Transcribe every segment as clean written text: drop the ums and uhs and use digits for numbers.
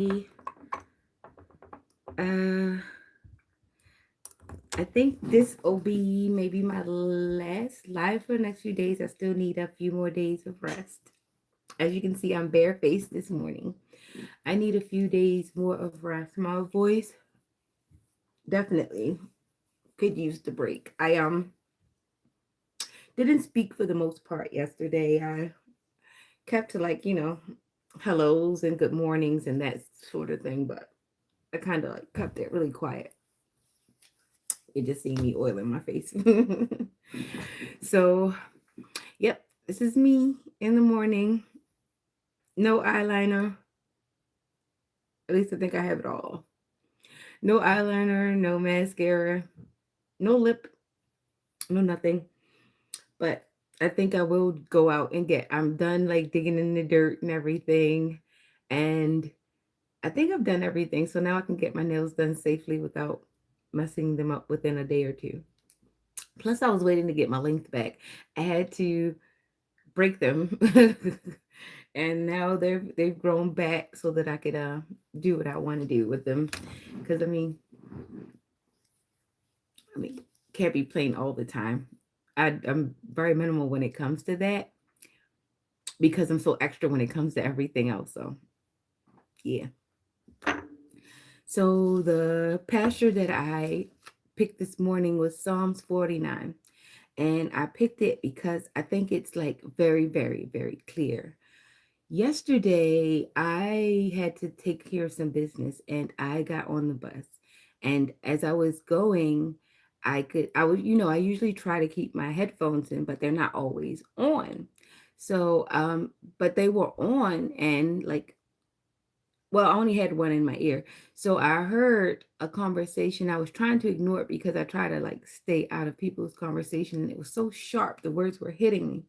Uh, I think this will be maybe my last live for the next few days. I still need a few more days of rest. As you can see, I'm barefaced this morning. I need a few days more of rest. My voice definitely could use the break. I didn't speak for the most part yesterday. I kept to hellos and good mornings and that sort of thing, but I kind of like kept it really quiet. You just see me oiling my face. So, yep, this is me in the morning. No eyeliner. At least I think I have it all. No eyeliner, no mascara, no lip, no nothing. But I think I will go out and I'm done like digging in the dirt and everything. And I think I've done everything. So now I can get my nails done safely without messing them up within a day or two. Plus, I was waiting to get my length back. I had to break them. And now they've grown back so that I could do what I want to do with them. Because I mean, can't be plain all the time. I'm very minimal when it comes to that because I'm so extra when it comes to everything else. So yeah. So the pasture that I picked this morning was Psalms 49. And I picked it because I think it's like very, very, very clear. Yesterday, I had to take care of some business and I got on the bus. And as I was going, I usually try to keep my headphones in, but they're not always on. So, but they were on and like, well, I only had one in my ear. So I heard a conversation. I was trying to ignore it because I try to like stay out of people's conversation. And it was so sharp. The words were hitting me.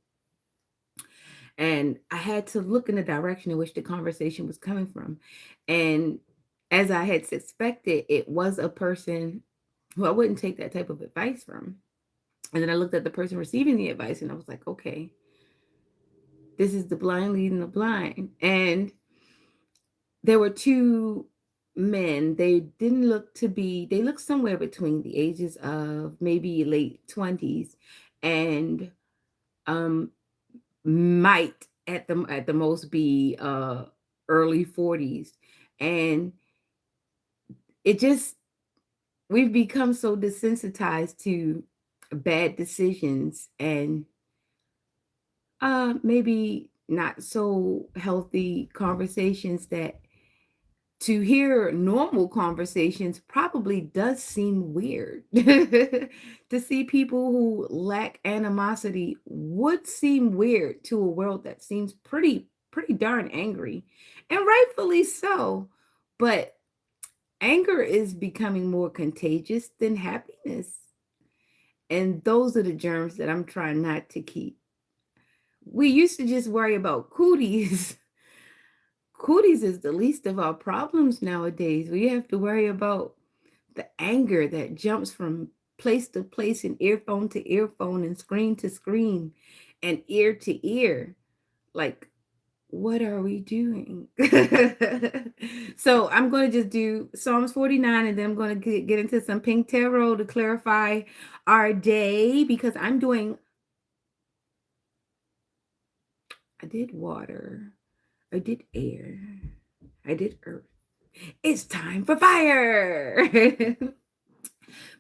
And I had to look in the direction in which the conversation was coming from. And as I had suspected, it was a person who I wouldn't take that type of advice from. And then I looked at the person receiving the advice and I was like, okay, this is the blind leading the blind. And there were two men. They looked somewhere between the ages of maybe late 20s and um might at the most be early 40s. And it just we've become so desensitized to bad decisions and maybe not so healthy conversations that to hear normal conversations probably does seem weird. To see people who lack animosity would seem weird to a world that seems pretty darn angry, and rightfully so. But anger is becoming more contagious than happiness, and those are the germs that I'm trying not to keep. We used to just worry about cooties. Cooties is the least of our problems nowadays. We have to worry about the anger that jumps from place to place and earphone to earphone and screen to screen and ear to ear. Like, what are we doing? So I'm going to just do Psalms 49 and then I'm going to get into some pink tarot to clarify our day because I did water, I did air, I did earth. It's time for fire.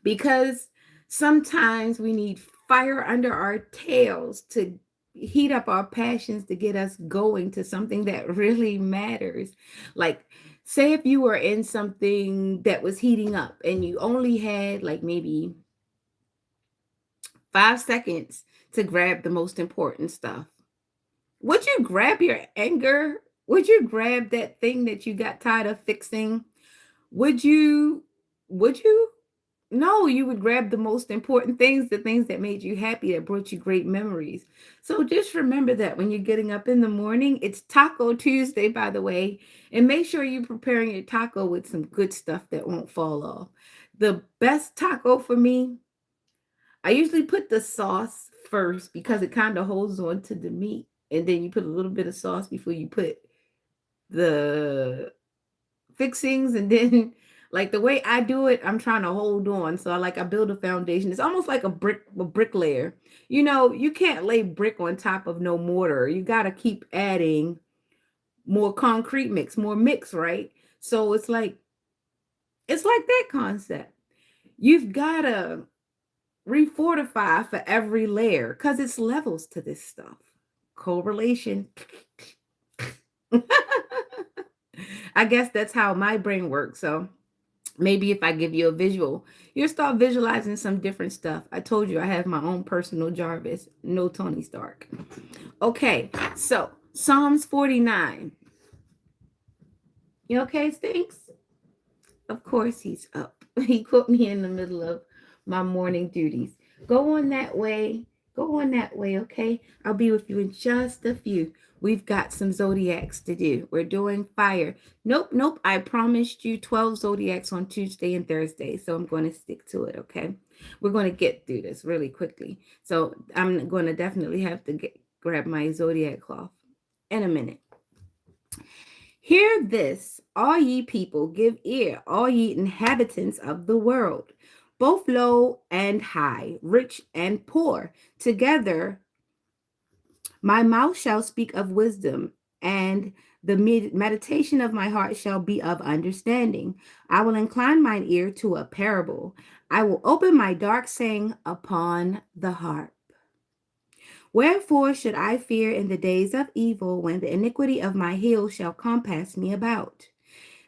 Because sometimes we need fire under our tails to heat up our passions to get us going to something that really matters. Like, say if you were in something that was heating up and you only had like maybe 5 seconds to grab the most important stuff. Would you grab your anger? Would you grab that thing that you got tired of fixing? Would you? Would you? No, you would grab the most important things, the things that made you happy, that brought you great memories. So just remember that when you're getting up in the morning, it's Taco Tuesday, by the way, and make sure you're preparing your taco with some good stuff that won't fall off. The best taco for me, I usually put the sauce first because it kind of holds on to the meat. And then you put a little bit of sauce before you put the fixings, and then like the way I do it, I'm trying to hold on. So I build a foundation. It's almost like a bricklayer. You know, you can't lay brick on top of no mortar. You got to keep adding more concrete mix, more mix, right? So it's like that concept. You've got to refortify for every layer because it's levels to this stuff. Correlation. I guess that's how my brain works. So maybe if I give you a visual, you'll start visualizing some different stuff. I told you I have my own personal Jarvis, no Tony Stark. Okay, so Psalms 49. You okay, Stinks? Of course he's up. He put me in the middle of my morning duties. Go on that way. Go on that way, okay? I'll be with you in just a few. We've got some zodiacs to do. We're doing fire. Nope. I promised you 12 zodiacs on Tuesday and Thursday, so I'm going to stick to it, okay? We're going to get through this really quickly. So I'm going to definitely have to grab my zodiac cloth in a minute. Hear this, all ye people, give ear, all ye inhabitants of the world, both low and high, rich and poor. Together, my mouth shall speak of wisdom, and the meditation of my heart shall be of understanding. I will incline mine ear to a parable. I will open my dark saying upon the harp. Wherefore should I fear in the days of evil, when the iniquity of my heel shall compass me about?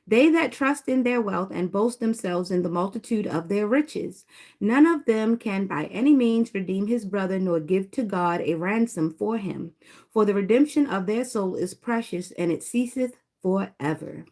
They that trust in their wealth and boast themselves in the multitude of their riches, none of them can by any means redeem his brother, nor give to God a ransom for him. For the redemption of their soul is precious, and it ceaseth forever.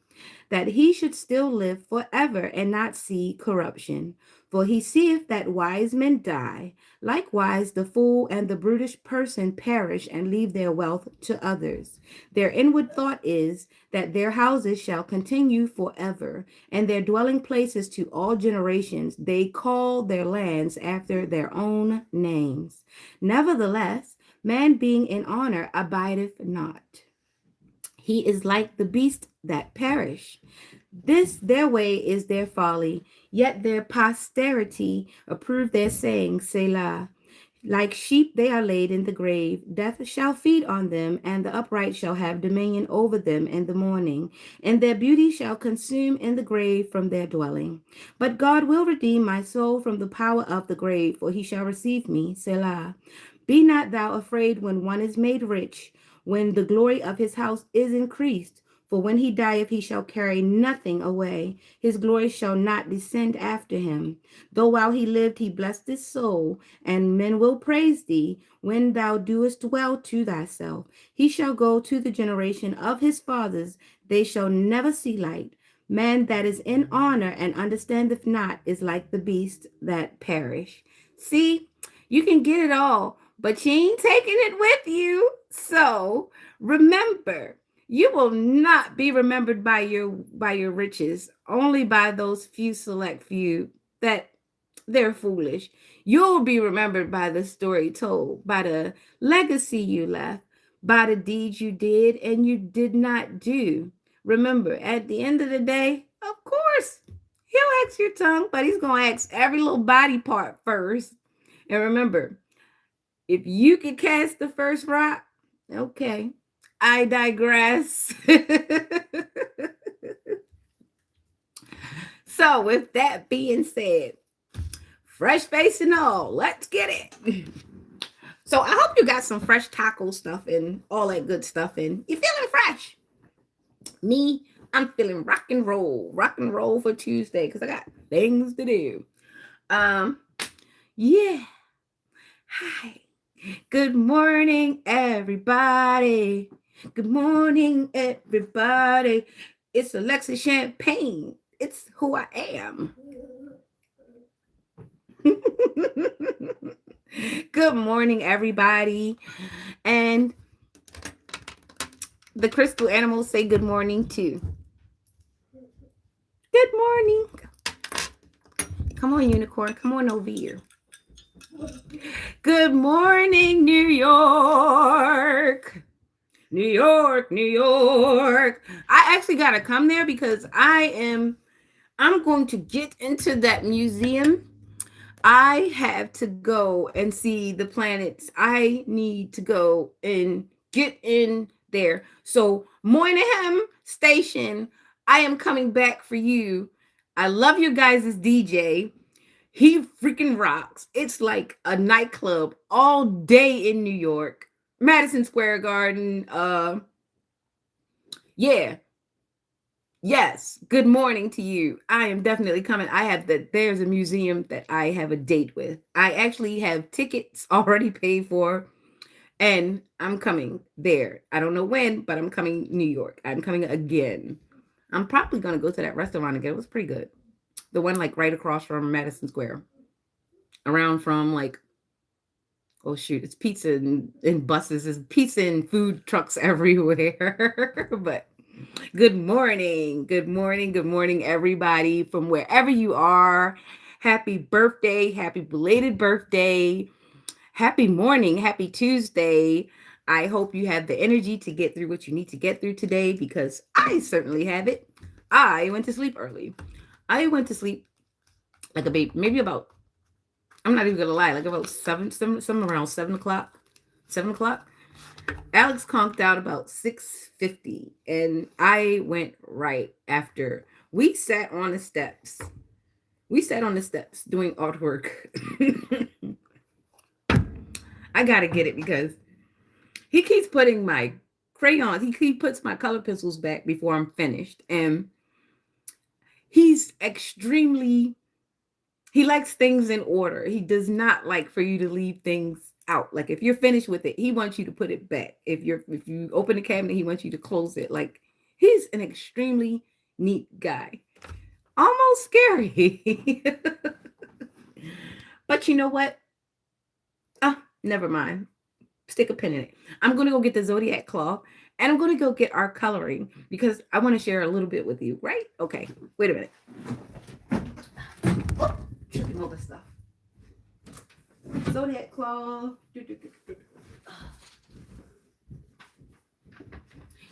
That he should still live forever and not see corruption. For he seeth that wise men die. Likewise, the fool and the brutish person perish and leave their wealth to others. Their inward thought is that their houses shall continue forever, and their dwelling places to all generations. They call their lands after their own names. Nevertheless, man being in honor abideth not. He is like the beasts that perish. This their way is their folly, yet their posterity approve their saying, Selah. Like sheep they are laid in the grave. Death shall feed on them, and the upright shall have dominion over them in the morning. And their beauty shall consume in the grave from their dwelling. But God will redeem my soul from the power of the grave, for he shall receive me, Selah. Be not thou afraid when one is made rich, when the glory of his house is increased. For when he dieth, he shall carry nothing away. His glory shall not descend after him. Though while he lived, he blessed his soul, and men will praise thee when thou doest well to thyself. He shall go to the generation of his fathers. They shall never see light. Man that is in honor and understandeth not is like the beasts that perish. See, you can get it all, but you ain't taking it with you. So remember, you will not be remembered by your riches, only by those few select few that they're foolish. You'll be remembered by the story told, by the legacy you left, by the deeds you did and you did not do. Remember, at the end of the day, of course, he'll ask your tongue, but he's going to ask every little body part first. And remember, if you could cast the first rock, okay, I digress. So with that being said, fresh face and all, let's get it. So I hope you got some fresh taco stuff and all that good stuff in. You feeling fresh? Me, I'm feeling rock and roll for Tuesday because I got things to do. Yeah. Hi. Good morning, everybody. Good morning, everybody. It's Alexis Champagne. It's who I am. Good morning, everybody. And the crystal animals say good morning too. Good morning. Come on, unicorn. Come on over here. Good morning, New York. New York, New York. I actually got to come there because I'm going to get into that museum. I have to go and see the planets. I need to go and get in there. So, Moynihan Station, I am coming back for you. I love your guys' DJ. He freaking rocks. It's like a nightclub all day in New York. Madison Square Garden. Yeah. Yes. Good morning to you. I am definitely coming. There's a museum that I have a date with. I actually have tickets already paid for, and I'm coming there. I don't know when, but I'm coming New York. I'm coming again. I'm probably gonna go to that restaurant again. It was pretty good. The one like right across from Madison Square. Around from like, oh shoot, it's pizza and buses. There's pizza and food trucks everywhere. But good morning. Good morning. Good morning, everybody from wherever you are. Happy birthday. Happy belated birthday. Happy morning. Happy Tuesday. I hope you have the energy to get through what you need to get through today because I certainly have it. I went to sleep early. I went to sleep like a baby, maybe about, I'm not even gonna lie, like about some around 7 o'clock. 7 o'clock. Alex conked out about 6:50, and I went right after. We sat on the steps. We sat on the steps doing artwork. I gotta get it because he keeps putting my crayons. He puts my color pencils back before I'm finished, and he's extremely. He likes things in order. He does not like for you to leave things out. Like if you're finished with it, he wants you to put it back. If you open the cabinet, he wants you to close it. Like he's an extremely neat guy. Almost scary. But you know what? Never mind. Stick a pin in it. I'm going to go get the Zodiac cloth and I'm going to go get our coloring because I want to share a little bit with you, right? Okay. Wait a minute. Oh, tripping over stuff. Zodiac cloth.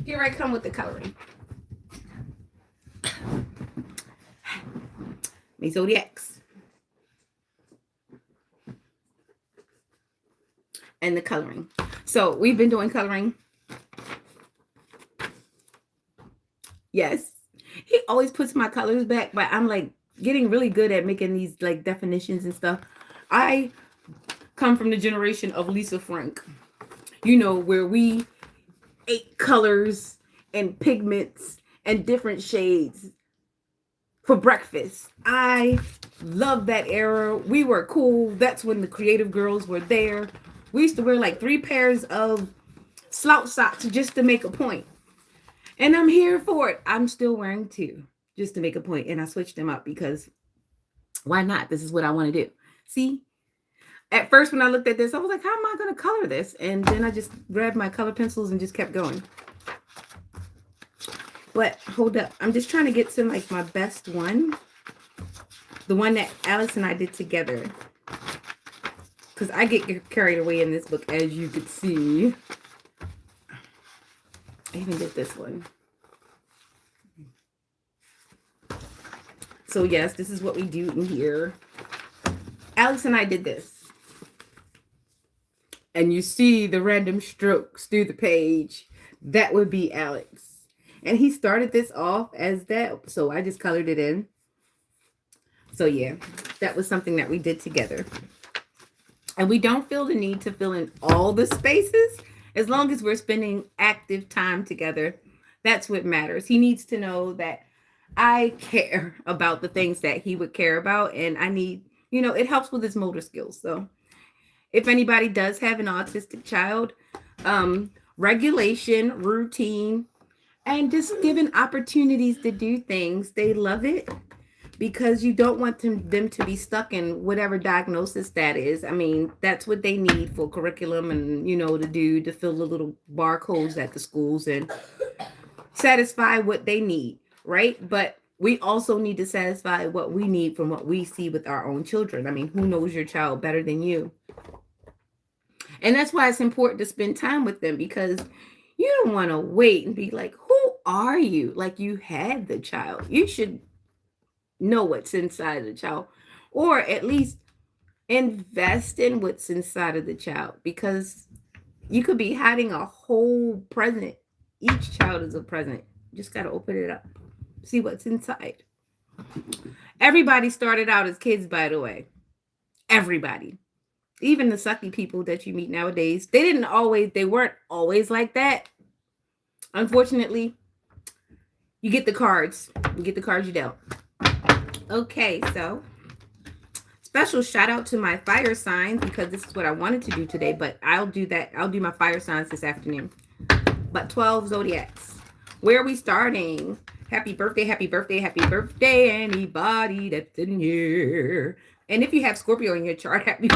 Here I come with the coloring. My Zodiacs. And the coloring. So we've been doing coloring. Yes. He always puts my colors back, but I'm like getting really good at making these like definitions and stuff. I come from the generation of Lisa Frank, where we ate colors and pigments and different shades for breakfast. I love that era. We were cool. That's when the creative girls were there. We used to wear like 3 pairs of slouch socks just to make a point. And I'm here for it. I'm still wearing 2 just to make a point. And I switched them up because why not? This is what I want to do. See? At first, when I looked at this, I was like, how am I going to color this? And then I just grabbed my color pencils and just kept going. But hold up. I'm just trying to get to like my best one. The one that Alex and I did together. Because I get carried away in this book, as you could see. I even did this one. So yes, this is what we do in here. Alex and I did this. And you see the random strokes through the page. That would be Alex. And he started this off as that. So I just colored it in. So yeah, that was something that we did together. And we don't feel the need to fill in all the spaces. As long as we're spending active time together, that's what matters. He needs to know that I care about the things that he would care about. And I need, it helps with his motor skills. So if anybody does have an autistic child, regulation, routine, and just given opportunities to do things, they love it. Because you don't want them to be stuck in whatever diagnosis that is. I mean, that's what they need for curriculum and, to fill the little barcodes at the schools and satisfy what they need, right? But we also need to satisfy what we need from what we see with our own children. I mean, who knows your child better than you? And that's why it's important to spend time with them because You don't want to wait and be like, who are you? Like you had the child. You should know what's inside the child, or at least invest in what's inside of the child, because you could be hiding a whole present. Each child is a present. You just got to open it up, see what's inside. Everybody started out as kids, by the way. Everybody. Even the sucky people that you meet nowadays, they weren't always like that. Unfortunately, you get the cards. You get the cards you dealt. Okay, so special shout out to my fire signs, because this is what I wanted to do today, but I'll do that. I'll do my fire signs this afternoon. But 12 zodiacs. Where are we starting? Happy birthday, happy birthday, happy birthday, anybody that's in here. And if you have Scorpio in your chart, happy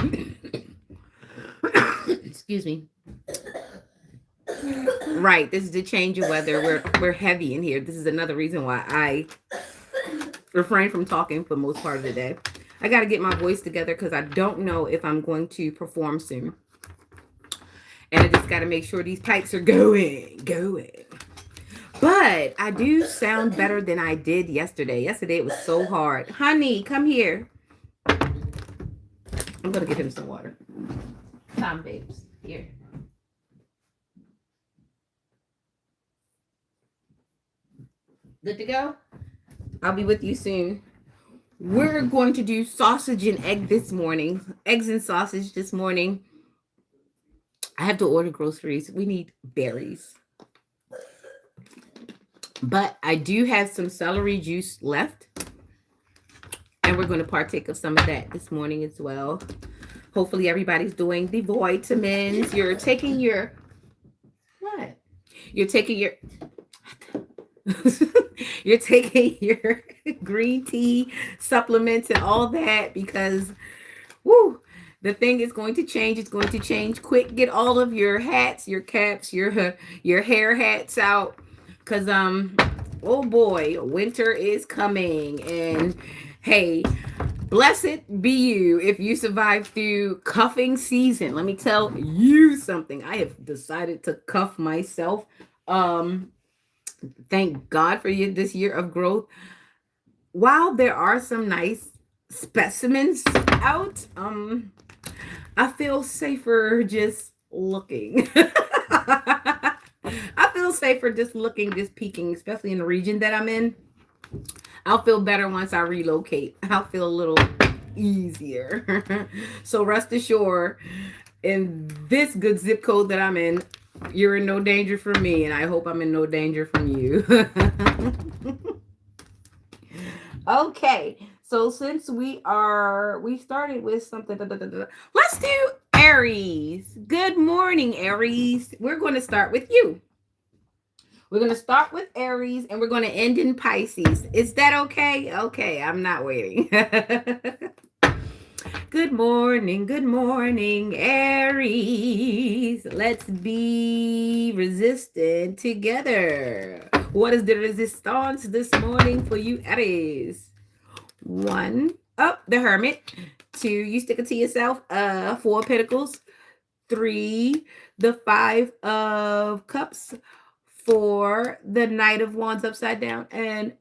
excuse me. Right, this is the change of weather. We're heavy in here. This is another reason why I refrain from talking for most part of the day. I got to get my voice together because I don't know if I'm going to perform soon. And I just got to make sure these pipes are going. But I do sound better than I did yesterday. Yesterday it was so hard. Honey, come here. I'm going to give him some water. Come, babes. Here. Good to go? I'll be with you soon. We're going to do sausage and egg this morning. Eggs and sausage this morning. I have to order groceries. We need berries. But I do have some celery juice left. And we're going to partake of some of that this morning as well. Hopefully everybody's doing the vitamins. You're taking your... What? You're taking your... You're taking your green tea supplements and all that, because woo, the thing is going to change. It's going to change quick. Get all of your hats, your caps, your hair hats out, because oh boy, winter is coming. And hey, blessed be you if you survive through cuffing season. Let me tell you something. I have decided to cuff myself. Thank God for you this year of growth. While there are some nice specimens out, I feel safer just looking. I feel safer just looking, just peeking, especially in the region that I'm in. I'll feel better once I relocate. I'll feel a little easier. So rest assured, in this good zip code that I'm in, you're in no danger from me, and I hope I'm in no danger from you. Okay, so since we started with something, let's do Aries. Good morning, Aries. We're going to start with you. We're going to start with Aries, and we're going to end in Pisces. Is that okay? Okay, I'm not waiting. Good morning, Aries. Let's be resistant together. What is the resistance this morning for you, Aries? 1, the Hermit. 2, you stick it to yourself. 4 Pentacles. 3, the 5 of Cups. 4, the Knight of Wands upside down. And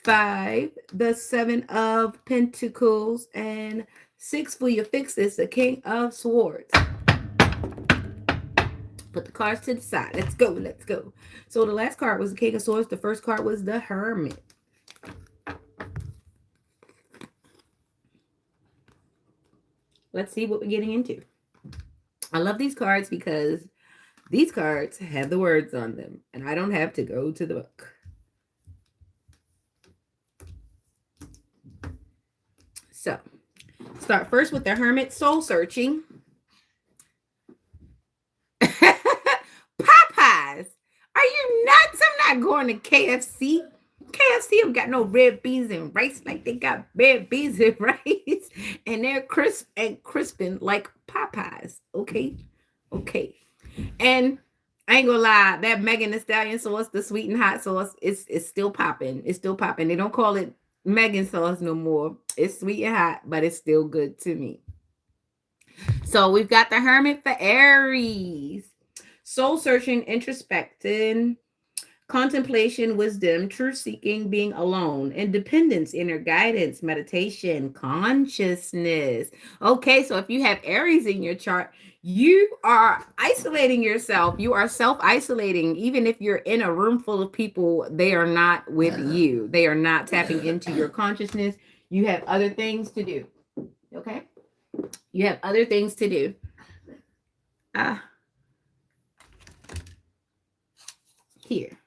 5, the 7 of Pentacles. And 6 for your fixes, the King of Swords. Put the cards to the side. Let's go. So the last card was the King of Swords. The first card was the Hermit. Let's see what we're getting into. I love these cards because these cards have the words on them, and I don't have to go to the book. So, start first with the Hermit, soul searching. Popeyes, are you nuts? I'm not going to KFC. KFC have got no red beans and rice like they got red beans and rice, and they're crisp and crisping like Popeyes. Okay. And I ain't gonna lie, that Megan Thee Stallion sauce, the sweet and hot sauce, it's still popping. It's still popping. They don't call it Megan sauce no more. It's sweet and hot, but it's still good to me. So we've got the Hermit for Aries. soul searching, introspection, contemplation, wisdom, truth seeking, being alone, independence, inner guidance, meditation, consciousness. Okay, so if you have Aries in your chart, you are isolating yourself. You are self isolating. Even if you're in a room full of people, they are not with you, they are not tapping into your consciousness. You have other things to do. Okay, you have other things to do. Here.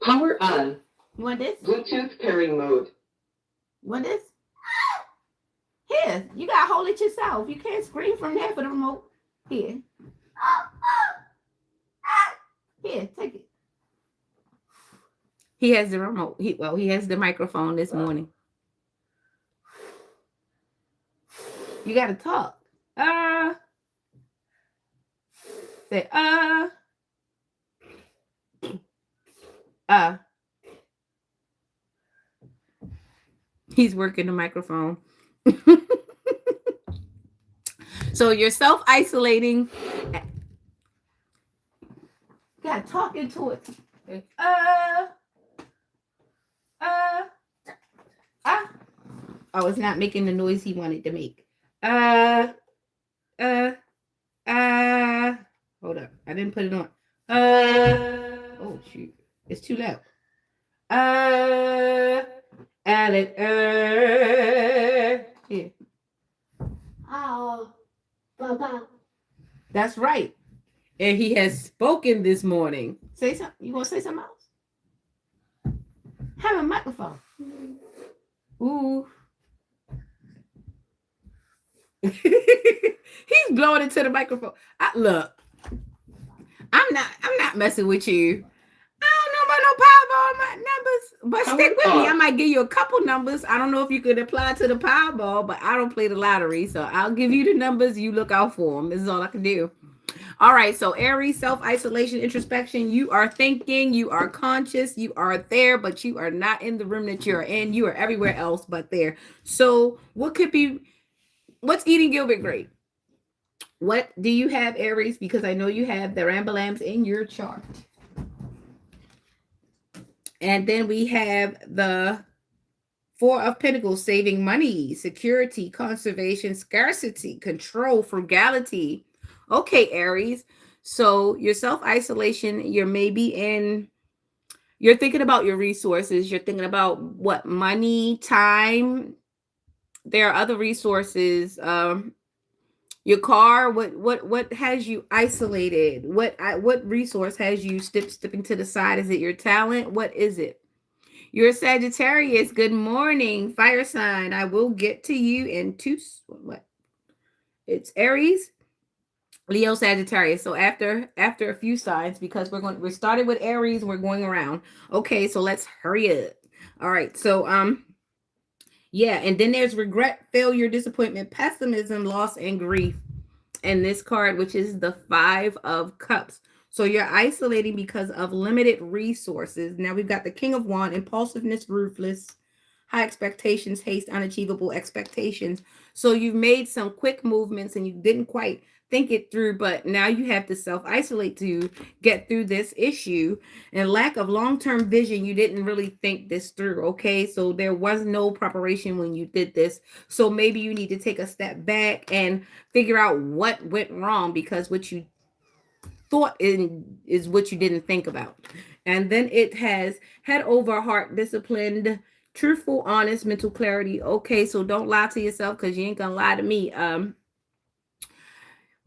Power on. You want this? Bluetooth pairing mode. You want this? Here, you gotta hold it yourself. You can't scream from there for the remote. Here. Here, take it. He has the remote. He has the microphone this morning. You gotta talk. Say He's working the microphone. So you're self-isolating. You gotta talk into it. Oh, it's not making the noise he wanted to make. Hold up. I didn't put it on. Oh shoot. It's too loud. Alex. Here. Oh, Baba. That's right. And he has spoken this morning. Say something. You want to say something else? Have a microphone. Ooh. He's blowing into the microphone. Look, I'm not messing with you. I don't know about no Powerball numbers, but stick with me. I might give you a couple numbers. I don't know if you could apply to the Powerball, but I don't play the lottery, so I'll give you the numbers. You look out for them. This is all I can do. All right, so Aries, self-isolation, introspection. You are thinking, you are conscious, you are there, but you are not in the room that you're in. You are everywhere else but there. So what's eating Gilbert grape? What do you have, Aries? Because I know you have the Rambalams in your chart. And then we have the Four of Pentacles, saving money, security, conservation, scarcity, control, frugality. Okay, Aries. So your self-isolation, you're thinking about your resources. You're thinking about what? Money, time. There are other resources. Your car. What has you isolated? What resource has you stepping to the side? Is it your talent? What is it? You're Sagittarius. Good morning, fire sign. I will get to you in what? It's Aries, Leo, Sagittarius. So after a few signs, because we're started with Aries, we're going around. Okay, so let's hurry up. All right, so yeah, and then there's regret, failure, disappointment, pessimism, loss, and grief. And this card, which is the Five of Cups. So you're isolating because of limited resources. Now we've got the King of Wands, impulsiveness, ruthless, high expectations, haste, unachievable expectations. So you've made some quick movements and you didn't quite think it through, but now you have to self-isolate to get through this issue. And lack of long-term vision, you didn't really think this through. Okay, so there was no preparation when you did this. So maybe you need to take a step back and figure out what went wrong, because what you thought is what you didn't think about. And then it has head over heart, disciplined, truthful, honest, mental clarity. Okay, so don't lie to yourself, because you ain't gonna lie to me.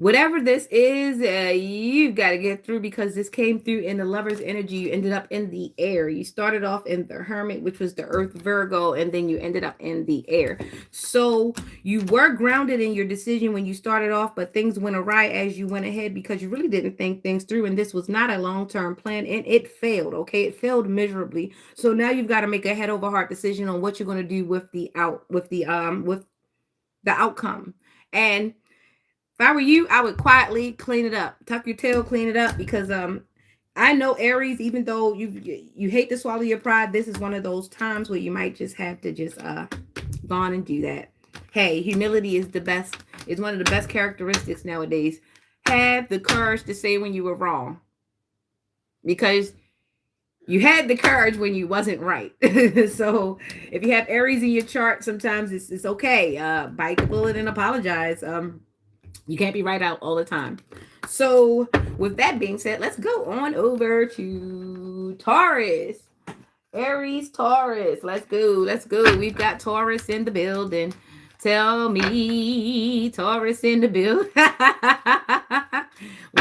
Whatever this is, you've got to get through, because this came through in the Lover's energy. You ended up in the air. You started off in the Hermit, which was the Earth, Virgo, and then you ended up in the air. So you were grounded in your decision when you started off, but things went awry as you went ahead, because you really didn't think things through, and this was not a long-term plan, and it failed. Okay, it failed miserably. So now you've got to make a head over heart decision on what you're going to do with the outcome. And if I were you, I would quietly clean it up. Tuck your tail, clean it up, because I know Aries, even though you hate to swallow your pride, this is one of those times where you might just have to just go on and do that. Hey, humility is one of the best characteristics nowadays. have the courage to say when you were wrong, because you had the courage when you wasn't right. So if you have Aries in your chart, sometimes it's okay. Bite the bullet and apologize. You can't be right out all the time. So with that being said, let's go on over to Taurus. Aries, Taurus. Let's go. Let's go. We've got Taurus in the building. Tell me, Taurus in the building.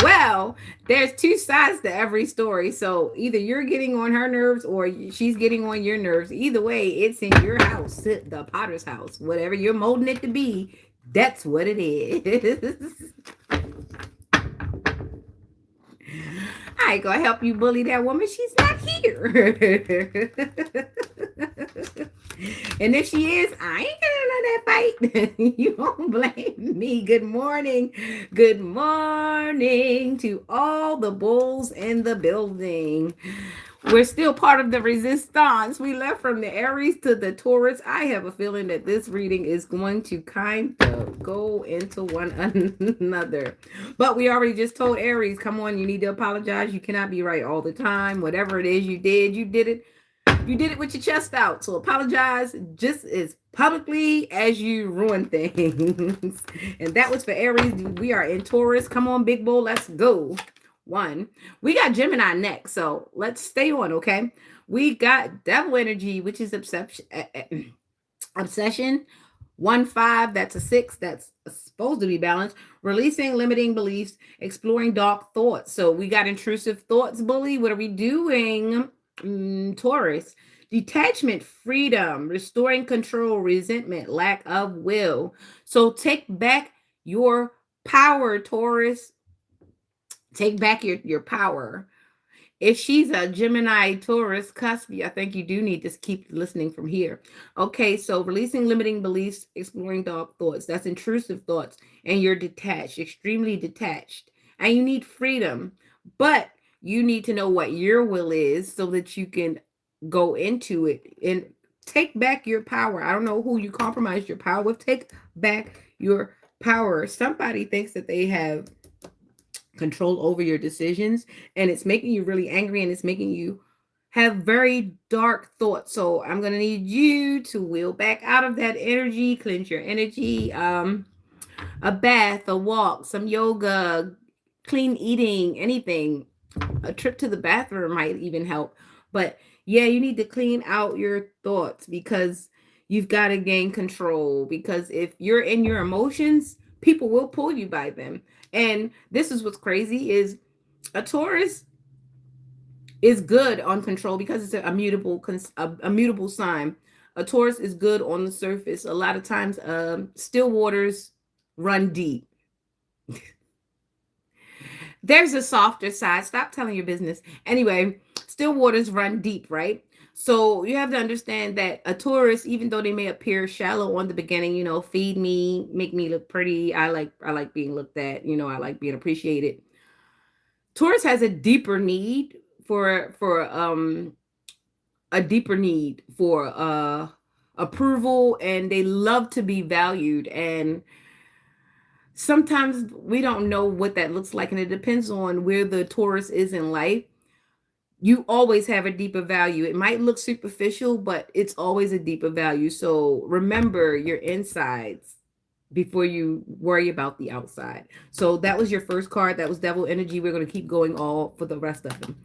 Well, there's two sides to every story. So either you're getting on her nerves or she's getting on your nerves. Either way, it's in your house, the Potter's house. Whatever you're molding it to be, that's what it is. I ain't gonna help you bully that woman. She's not here. And if she is, I ain't gonna let that fight. You won't blame me. Good morning. Good morning to all the bulls in the building. We're still part of the resistance. We left from the Aries to the Taurus. I have a feeling that this reading is going to kind of go into one another. But we already just told Aries, come on, you need to apologize. You cannot be right all the time. Whatever it is you did it. You did it with your chest out. So apologize just as publicly as you ruin things. And that was for Aries. We are in Taurus. Come on, big bull. Let's go. One. We got Gemini next. So let's stay on, okay? We got Devil Energy, which is obsession. 1-5, that's a 6. That's supposed to be balanced. Releasing limiting beliefs, exploring dark thoughts. So we got intrusive thoughts, bully. What are we doing? Taurus. Detachment, freedom, restoring control, resentment, lack of will. So take back your power, Taurus. Take back your power. If she's a Gemini Taurus cusp, I think you do need to keep listening from here. Okay, so releasing limiting beliefs, exploring dark thoughts. That's intrusive thoughts. And you're detached, extremely detached. And you need freedom. But you need to know what your will is so that you can go into it and take back your power. I don't know who you compromised your power with. Take back your power. Somebody thinks that they have control over your decisions, and it's making you really angry, and it's making you have very dark thoughts. So I'm going to need you to wheel back out of that energy, cleanse your energy. A bath, a walk, some yoga, clean eating, anything. A trip to the bathroom might even help. But yeah, you need to clean out your thoughts because you've got to gain control. Because if you're in your emotions, people will pull you by them. And this is what's crazy is a Taurus is good on control because it's a mutable sign. A Taurus is good on the surface. A lot of times, still waters run deep. There's a softer side. Stop telling your business. Anyway, still waters run deep, right? So you have to understand that a Taurus, even though they may appear shallow on the beginning, feed me, make me look pretty. I like being looked at, I like being appreciated. Taurus has a deeper need for approval, and they love to be valued. And sometimes we don't know what that looks like, and it depends on where the Taurus is in life. You always have a deeper value. It might look superficial, but it's always a deeper value. So remember your insides before you worry about the outside. So that was your first card. That was Devil Energy. We're going to keep going all for the rest of them.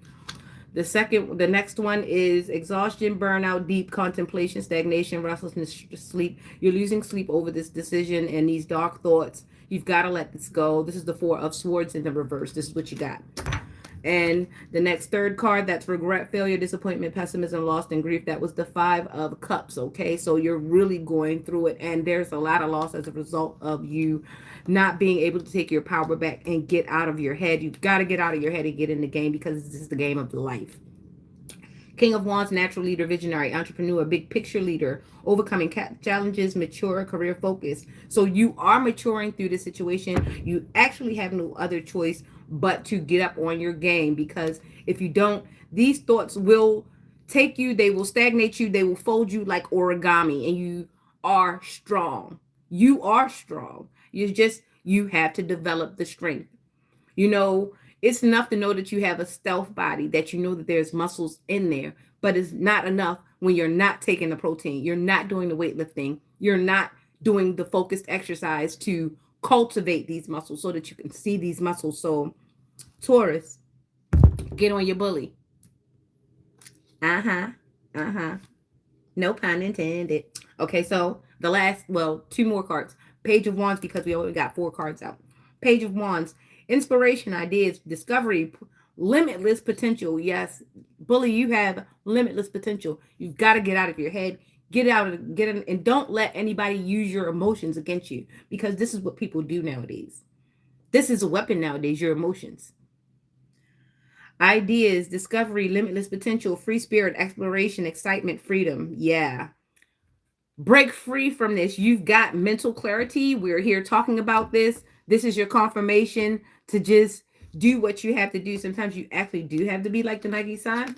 The next one is exhaustion, burnout, deep contemplation, stagnation, restlessness, sleep. You're losing sleep over this decision and these dark thoughts. You've got to let this go. This is the 4 of Swords in the reverse. This is what you got. And the next third card, that's regret, failure, disappointment, pessimism, loss, and grief. That was the 5 of Cups, okay? So you're really going through it, and there's a lot of loss as a result of you not being able to take your power back and get out of your head. You've got to get out of your head and get in the game because this is the game of life. King of Wands, natural leader, visionary, entrepreneur, big picture leader, overcoming challenges, mature, career focus. So you are maturing through this situation. You actually have no other choice but to get up on your game, because if you don't, these thoughts will take you, they will stagnate you, they will fold you like origami, and you are strong. You are strong. You have to develop the strength. You know, it's enough to know that you have a stealth body, that you know that there's muscles in there, but it's not enough when you're not taking the protein, you're not doing the weightlifting, you're not doing the focused exercise to cultivate these muscles so that you can see these muscles. So, Taurus, get on your bully. Uh huh. Uh huh. No pun intended. Okay, so the last, well, two more cards. Page of Wands, because we only got four cards out. Page of Wands, inspiration, ideas, discovery, limitless potential. Yes, bully, you have limitless potential. You've got to get out of your head, get in, and don't let anybody use your emotions against you, because this is what people do nowadays. This is a weapon nowadays, your emotions. Ideas, discovery, limitless potential, free spirit, exploration, excitement, freedom. Yeah. Break free from this. You've got mental clarity. We're here talking about this. This is your confirmation to just do what you have to do. Sometimes you actually do have to be like the Nike sign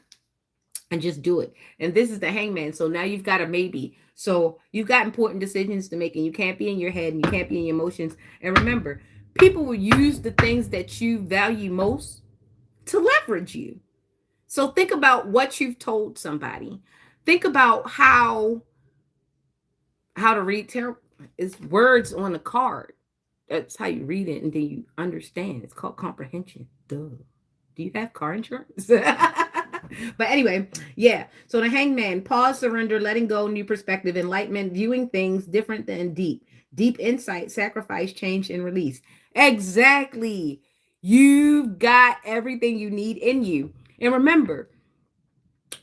and just do it. And this is the hangman. So now you've got a maybe. So you've got important decisions to make, and you can't be in your head and you can't be in your emotions. And remember, people will use the things that you value most to leverage you. So think about what you've told somebody. Think about how to read tarot is words on a card. That's how you read it, and then you understand. It's called comprehension. Duh. Do you have car insurance? But anyway, yeah. So the hangman, pause, surrender, letting go, new perspective, enlightenment, viewing things different than deep. Deep insight, sacrifice, change, and release. Exactly. You've got everything you need in you. And remember,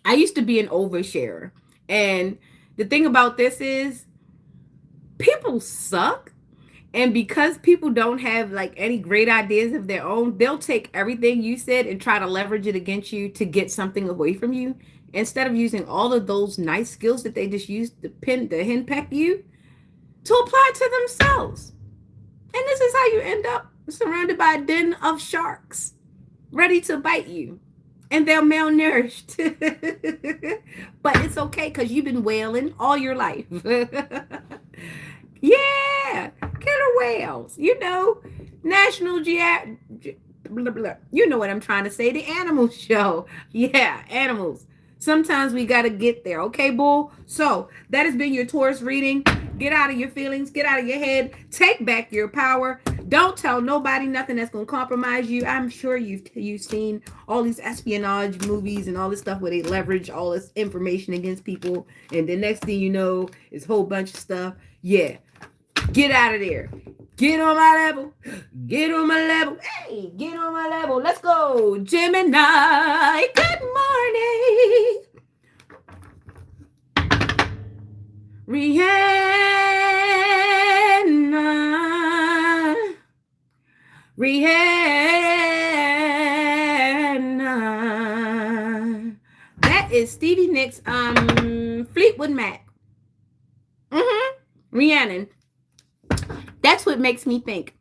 I used to be an oversharer. And the thing about this is, people suck, and because people don't have like any great ideas of their own, they'll take everything you said and try to leverage it against you to get something away from you, instead of using all of those nice skills that they just used to henpeck you to apply to themselves. And this is how you end up surrounded by a den of sharks ready to bite you, and they're malnourished. But it's okay, because you've been whaling all your life. Yeah, killer whales. You know, National Geographic. You know what I'm trying to say. The animal show. Yeah, animals. Sometimes we got to get there. Okay, bull? So that has been your Taurus reading. Get out of your feelings. Get out of your head. Take back your power. Don't tell nobody nothing that's going to compromise you. I'm sure you've seen all these espionage movies and all this stuff where they leverage all this information against people. And the next thing you know is a whole bunch of stuff. Yeah. Get out of there. Get on my level. Get on my level. Hey, get on my level. Let's go. Gemini. Good morning. Rihanna. Rihanna. That is Stevie Nicks' Fleetwood Mac. Rhiannon. That's what makes me think.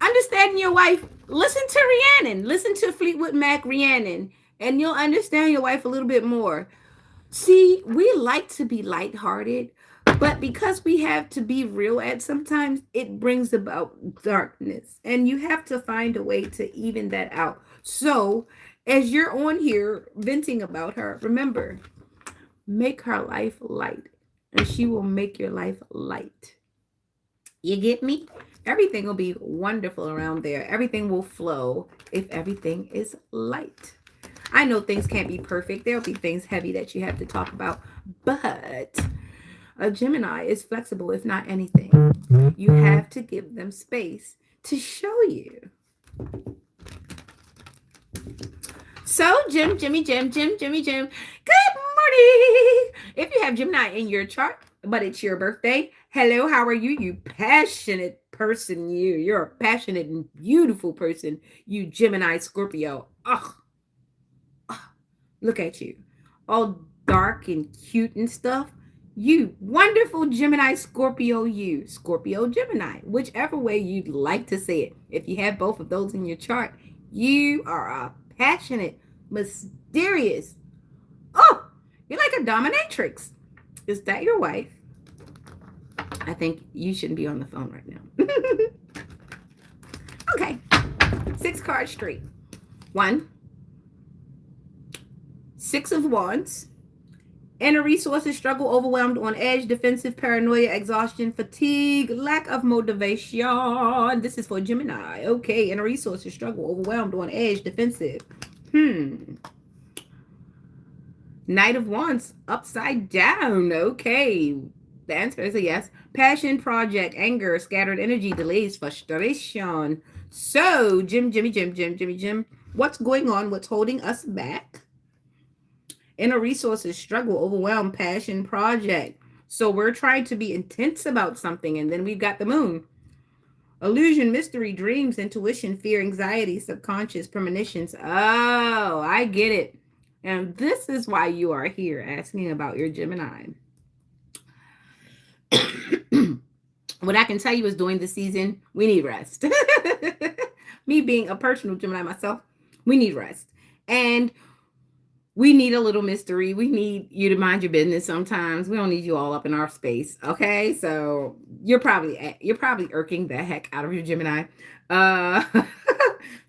Understanding your wife. Listen to Rhiannon. Listen to Fleetwood Mac, Rhiannon, and you'll understand your wife a little bit more. See, we like to be lighthearted, but because we have to be real at sometimes, it brings about darkness, and you have to find a way to even that out. So, as you're on here venting about her, remember, make her life light, and she will make your life light. You get me? Everything will be wonderful around there. Everything will flow if everything is light. I know things can't be perfect. There'll be things heavy that you have to talk about, but a Gemini is flexible, if not anything. You have to give them space to show you. So, Jimmy, Jim. Good morning. If you have Gemini in your chart, but it's your birthday, hello, how are you? You passionate person, you're a passionate and beautiful person, you Gemini Scorpio. Look at you, all dark and cute and stuff. You wonderful Gemini Scorpio, you Scorpio Gemini, whichever way you'd like to say it. If you have both of those in your chart, you are a passionate, mysterious. Oh, you're like a dominatrix. Is that your wife? I think you shouldn't be on the phone right now. Okay. 6 cards straight. One, 6 of Wands. Inner resources, struggle, overwhelmed, on edge, defensive, paranoia, exhaustion, fatigue, lack of motivation. This is for Gemini. Okay, inner resources, struggle, overwhelmed, on edge, defensive. Knight of Wands, upside down. Okay, the answer is a yes. Passion, project, anger, scattered energy, delays, frustration. So, Jim, what's going on? What's holding us back? Inner resources, struggle, overwhelm, passion, project. So we're trying to be intense about something. And then we've got the moon. Illusion, mystery, dreams, intuition, fear, anxiety, subconscious, premonitions. Oh, I get it. And this is why you are here asking about your Gemini. What I can tell you is during the season, we need rest. Me being a personal Gemini myself, we need rest. And we need a little mystery. We need you to mind your business sometimes. We don't need you all up in our space. Okay. So you're probably irking the heck out of your Gemini. Uh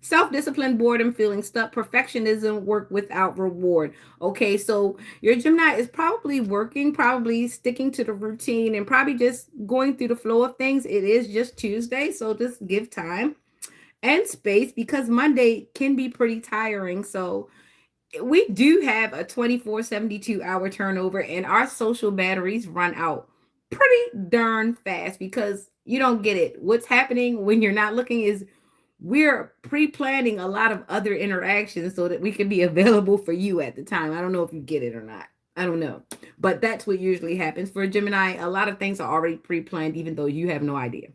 self-discipline, boredom, feeling stuck, perfectionism, work without reward. Okay, so your Gemini is probably working, probably sticking to the routine, and probably just going through the flow of things. It is just Tuesday, so just give time and space because Monday can be pretty tiring. So we do have a 24-72 hour turnover, and our social batteries run out pretty darn fast because you don't get it. What's happening when you're not looking is we're pre-planning a lot of other interactions so that we can be available for you at the time. I don't know if you get it or not. I don't know. But that's what usually happens for Gemini. A lot of things are already pre-planned, even though you have no idea.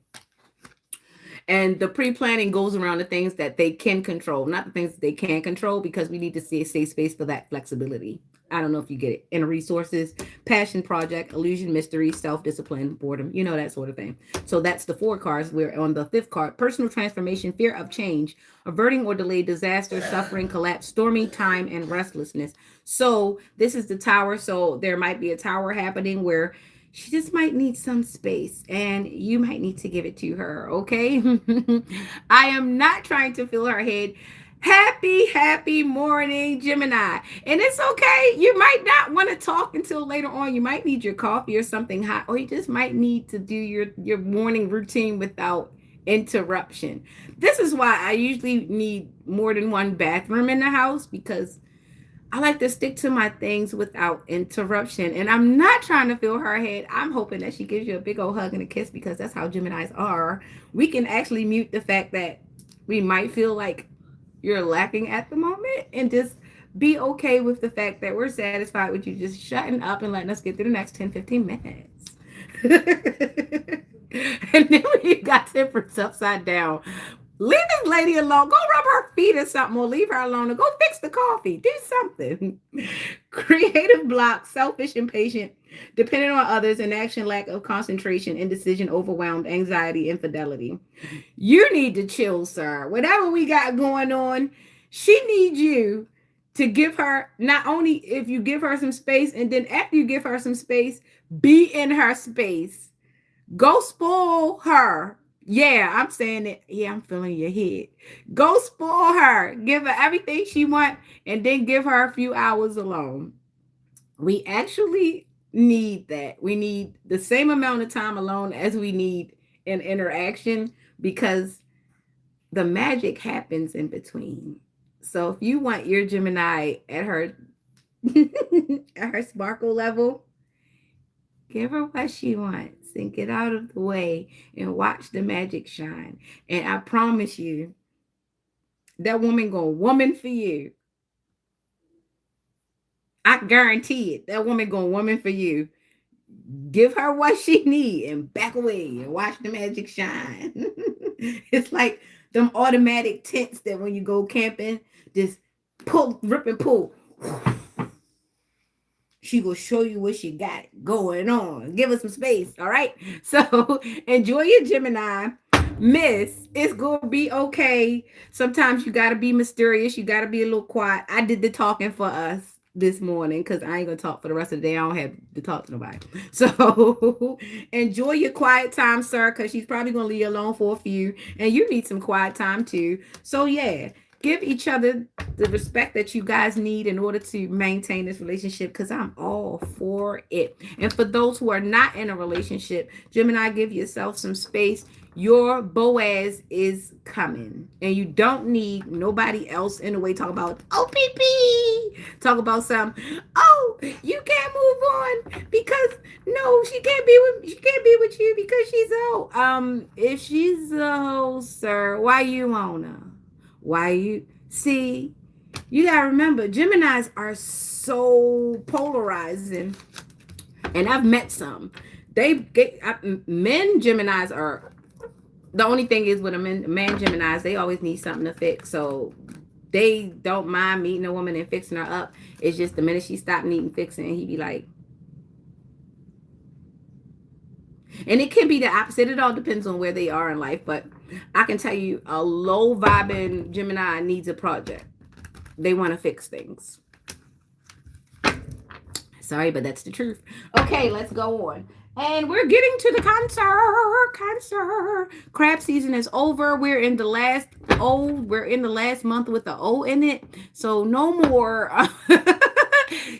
And the pre-planning goes around the things that they can control, not the things that they can't control, because we need to see a safe space for that flexibility. I don't know if you get it. Inner resources, passion, project, illusion, mystery, self-discipline, boredom, that sort of thing. So that's the 4 cards. We're on the 5th card. Personal transformation, fear of change, averting or delayed disaster, suffering, collapse, stormy time, and restlessness. So this is the Tower. So there might be a Tower happening where she just might need some space and you might need to give it to her. Okay. I am not trying to fill her head. Happy morning, Gemini. And it's okay. You might not want to talk until later on. You might need your coffee or something hot, or you just might need to do your morning routine without interruption. This is why I usually need more than one bathroom in the house, because I like to stick to my things without interruption. And I'm not trying to fill her head. I'm hoping that she gives you a big old hug and a kiss, because that's how Geminis are. We can actually mute the fact that we might feel like you're lacking at the moment and just be okay with the fact that we're satisfied with you just shutting up and letting us get through the next 10-15 minutes. And then when you got tempers upside down, leave this lady alone. Go rub her feet or something, or leave her alone, or go fix the coffee. Do something. Creative block, selfish, impatient, dependent on others, inaction, lack of concentration, indecision, overwhelmed, anxiety, infidelity. You need to chill, sir. Whatever we got going on, she needs you to give her, not only if you give her some space, and then after you give her some space, be in her space. Go spoil her. Yeah, I'm saying it. Yeah, I'm feeling your head. Go spoil her. Give her everything she wants, and then give her a few hours alone. We actually need that. We need the same amount of time alone as we need in interaction, because the magic happens in between. So if you want your Gemini at her at her sparkle level, give her what she wants and get out of the way and watch the magic shine. And I promise you, that woman gonna woman for you. I guarantee it. That woman gonna woman for you. Give her what she need and back away and watch the magic shine. It's like them automatic tents that when you go camping, just pull, rip and pull. She will show you what she got going on. Give her some space, all right? So enjoy your Gemini. Miss, it's going to be okay. Sometimes you got to be mysterious. You got to be a little quiet. I did the talking for us. this morning because I ain't gonna talk for the rest of the day. I don't have to talk to nobody. So enjoy your quiet time, sir, because she's probably gonna leave you alone for a few, and you need some quiet time too. So yeah, give each other the respect that you guys need in order to maintain this relationship because I'm all for it. And for those who are not in a relationship, Gemini, give yourself some space. Your Boaz is coming, and you don't need nobody else in the way. Talk about OPP. Talk about some. Oh, you can't move on because no, she can't be with you because she's old. If she's old, sir, why you wanna? Why you see? You gotta remember, Geminis are so polarizing, and I've met some. Men Geminis are the only thing is with a man Geminis, they always need something to fix. So they don't mind meeting a woman and fixing her up. It's just the minute she stopped needing fixing, he be like, and it can be the opposite. It all depends on where they are in life. But I can tell you, a low vibing Gemini needs a project. They want to fix things. Sorry, but that's the truth. Okay, let's go on. And we're getting to the Cancer. Crab season is over. We're in the last month with the O in it. So no more.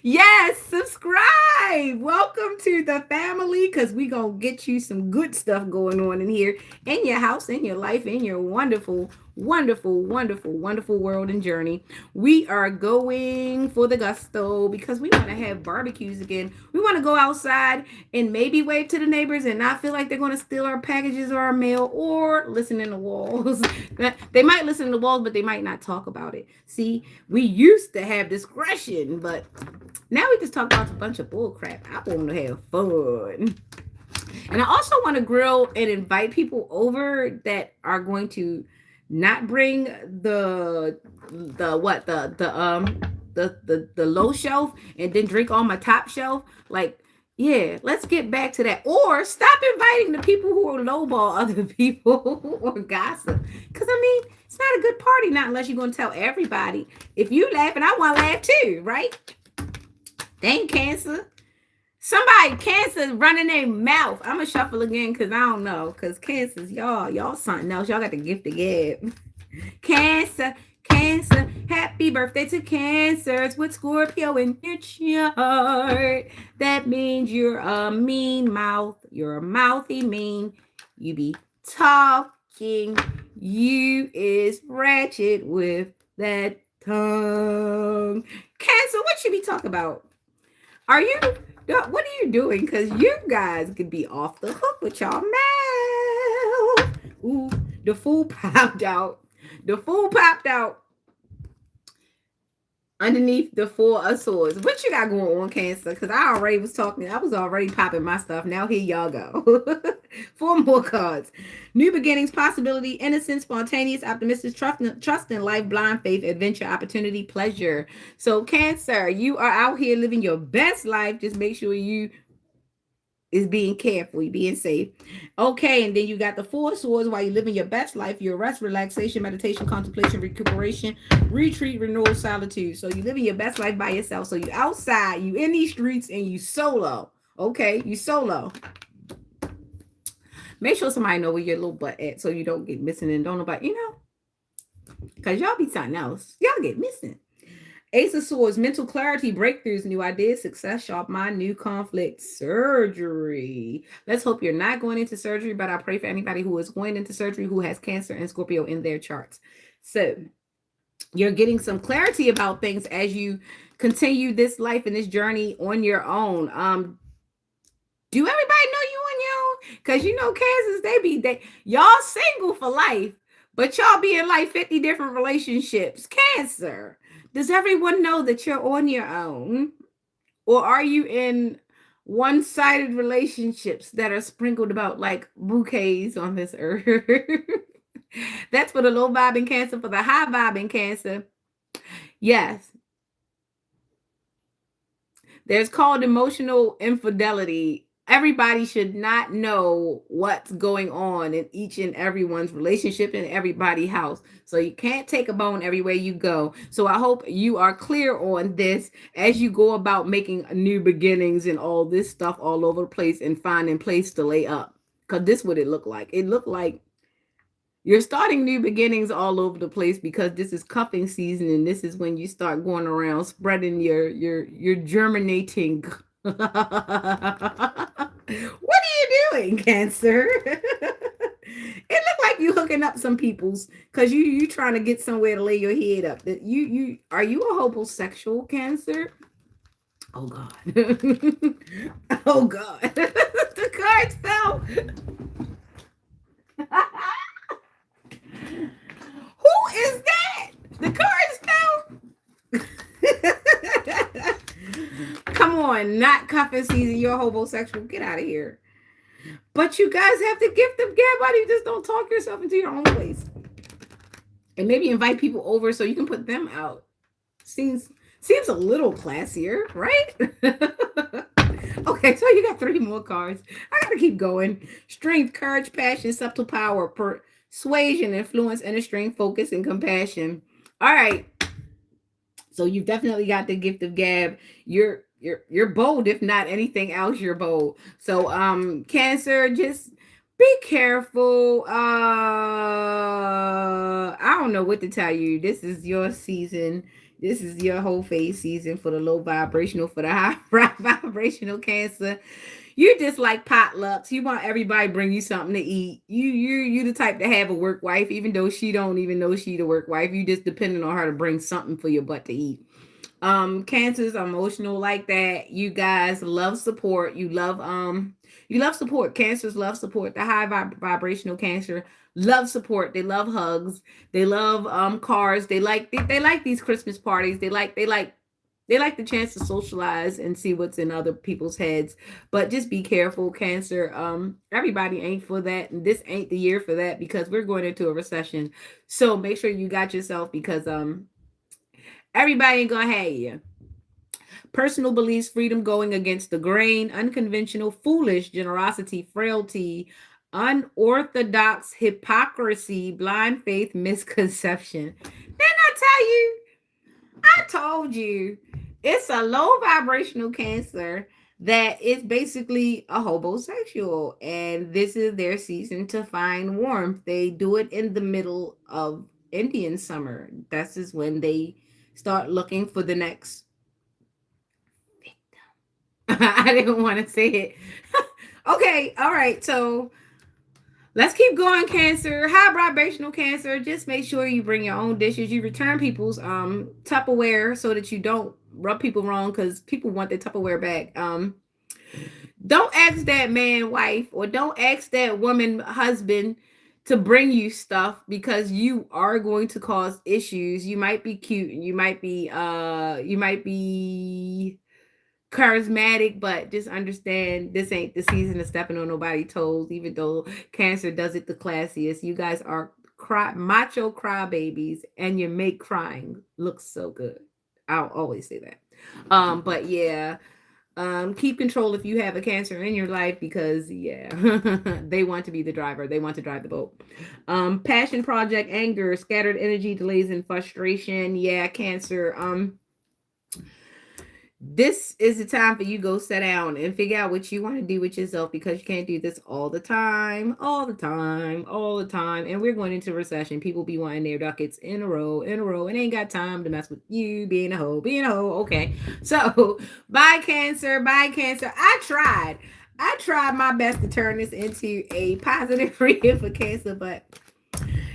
Yes, subscribe. Welcome to the family because we going to get you some good stuff going on in here, in your house, in your life, in your wonderful, wonderful, wonderful, wonderful world and journey. We are going for the gusto because we want to have barbecues again. We want to go outside and maybe wave to the neighbors and not feel like they're going to steal our packages or our mail or listen in the walls. They might listen in the walls, but they might not talk about it. See, we used to have discretion, but now we just talk about a bunch of bull crap. I want to have fun. And I also want to grill and invite people over that are going to not bring the low shelf and then drink on my top shelf. Like, yeah, let's get back to that. Or stop inviting the people who are lowball other people or gossip. Because I mean, it's not a good party, not unless you're gonna tell everybody. If you laughing, I want to laugh too, right? Dang, Cancer. Somebody Cancer running their mouth. I'm gonna shuffle again because I don't know. Because Cancers, y'all something else. Y'all got the gift to give. Cancer, happy birthday to Cancers with Scorpio in your chart. That means you're a mean mouth. You're a mouthy mean. You be talking. You is ratchet with that tongue. Cancer, what you be talking about? What are you doing? Because you guys could be off the hook with y'all mouth. Ooh, the fool popped out. The fool popped out underneath the Four of Swords. What you got going on, Cancer? Because I was already popping my stuff. Now here y'all go. 4 more cards. New beginnings, possibility, innocence, spontaneous, optimistic, trust in life, blind faith, adventure, opportunity, pleasure. So Cancer, you are out here living your best life. Just make sure you is being careful, you being safe. Okay, and then you got the 4 swords while you're living your best life, your rest, relaxation, meditation, contemplation, recuperation, retreat, renewal, solitude. So you're living your best life by yourself. So you outside, you in these streets, and you solo. Okay, you solo. Make sure somebody know where your little butt at so you don't get missing and don't nobody, because y'all be something else. Y'all get missing. Ace of Swords, mental clarity, breakthroughs, new ideas, success, sharp mind, new conflict, surgery. Let's hope you're not going into surgery, but I pray for anybody who is going into surgery who has Cancer and Scorpio in their charts. So you're getting some clarity about things as you continue this life and this journey on your own. Do everybody know you on your own? Because Cancers, y'all single for life, but y'all be in like 50 different relationships. Cancer. Does everyone know that you're on your own? Or are you in one-sided relationships that are sprinkled about like bouquets on this earth? That's for the low vibe in Cancer. For the high vibe in Cancer, yes. There's called emotional infidelity everybody should not know what's going on in each and everyone's relationship in everybody's house. So you can't take a bone everywhere you go. So I hope you are clear on this as you go about making new beginnings and all this stuff all over the place and finding place to lay up. Because this what it looked like. It looked like you're starting new beginnings all over the place because this is cuffing season and this is when you start going around spreading your germinating. What are you doing, Cancer? It looked like you hooking up some people's because you trying to get somewhere to lay your head up. That you are you a homosexual, Cancer? Oh God. Oh God. The cards fell. Who is that? The cards fell. Come on, not cuffing season. You're homosexual. Get out of here. But you guys have to gift them gab. Why do you just don't talk yourself into your own place? And maybe invite people over so you can put them out. Seems a little classier, right? Okay, so you got 3 more cards. I gotta keep going. Strength, courage, passion, subtle power, persuasion, influence, inner strength, focus, and compassion. All right. So you've definitely got the gift of gab. You're bold. If not anything else, you're bold. So Cancer, just be careful. I don't know what to tell you. This is your season. This is your whole phase season for the low vibrational, for the high vibrational Cancer. You're just like potlucks. You want everybody to bring you something to eat. You the type to have a work wife, even though she don't even know she the work wife. You just depending on her to bring something for your butt to eat. Cancers are emotional like that. You guys love support. You love support. Cancers love support. The high vibrational Cancer love support. They love hugs. They love cars. They like these Christmas parties. They like the chance to socialize and see what's in other people's heads. But just be careful, Cancer. Everybody ain't for that, and this ain't the year for that because we're going into a recession. So make sure you got yourself because everybody ain't gonna have you. Personal beliefs, freedom, going against the grain, unconventional, foolish, generosity, frailty, unorthodox, hypocrisy, blind faith, misconception. Didn't I tell you? I told you. It's a low vibrational Cancer that is basically a homosexual, and this is their season to find warmth. They do it in the middle of Indian summer. This is when they start looking for the next victim. I didn't want to say it. Okay, all right. So let's keep going, Cancer. High vibrational Cancer. Just make sure you bring your own dishes. You return people's Tupperware so that you don't rub people wrong because people want their Tupperware back. Don't ask that man wife or don't ask that woman husband to bring you stuff because you are going to cause issues. You might be cute and you might be charismatic, but just understand this ain't the season of stepping on nobody's toes, even though Cancer does it the classiest. You guys are macho crybabies and you make crying look so good. I'll always say that. But yeah, keep control if you have a Cancer in your life because yeah, they want to be the driver. They want to drive the boat. Passion project, anger, scattered energy, delays, and frustration. Yeah, Cancer. This is the time for you to go sit down and figure out what you want to do with yourself because you can't do this all the time. And we're going into recession. People be wanting their ducats in a row, and ain't got time to mess with you being a hoe. Okay. So bye, Cancer. I tried my best to turn this into a positive reading for Cancer, but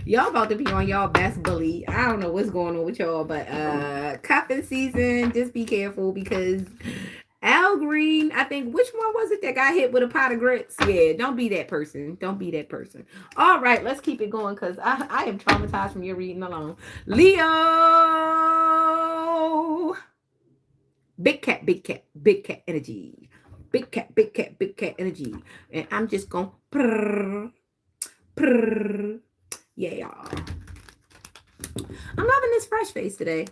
y'all about to be on y'all best bully. I don't know what's going on with y'all, but cuffing season, just be careful because Al Green, I think, which one was it that got hit with a pot of grits? Yeah, don't be that person. All right, let's keep it going because I am traumatized from your reading alone. Leo. Big cat energy. Big cat energy. And I'm just going to purr. Yeah, y'all. I'm loving this fresh face today.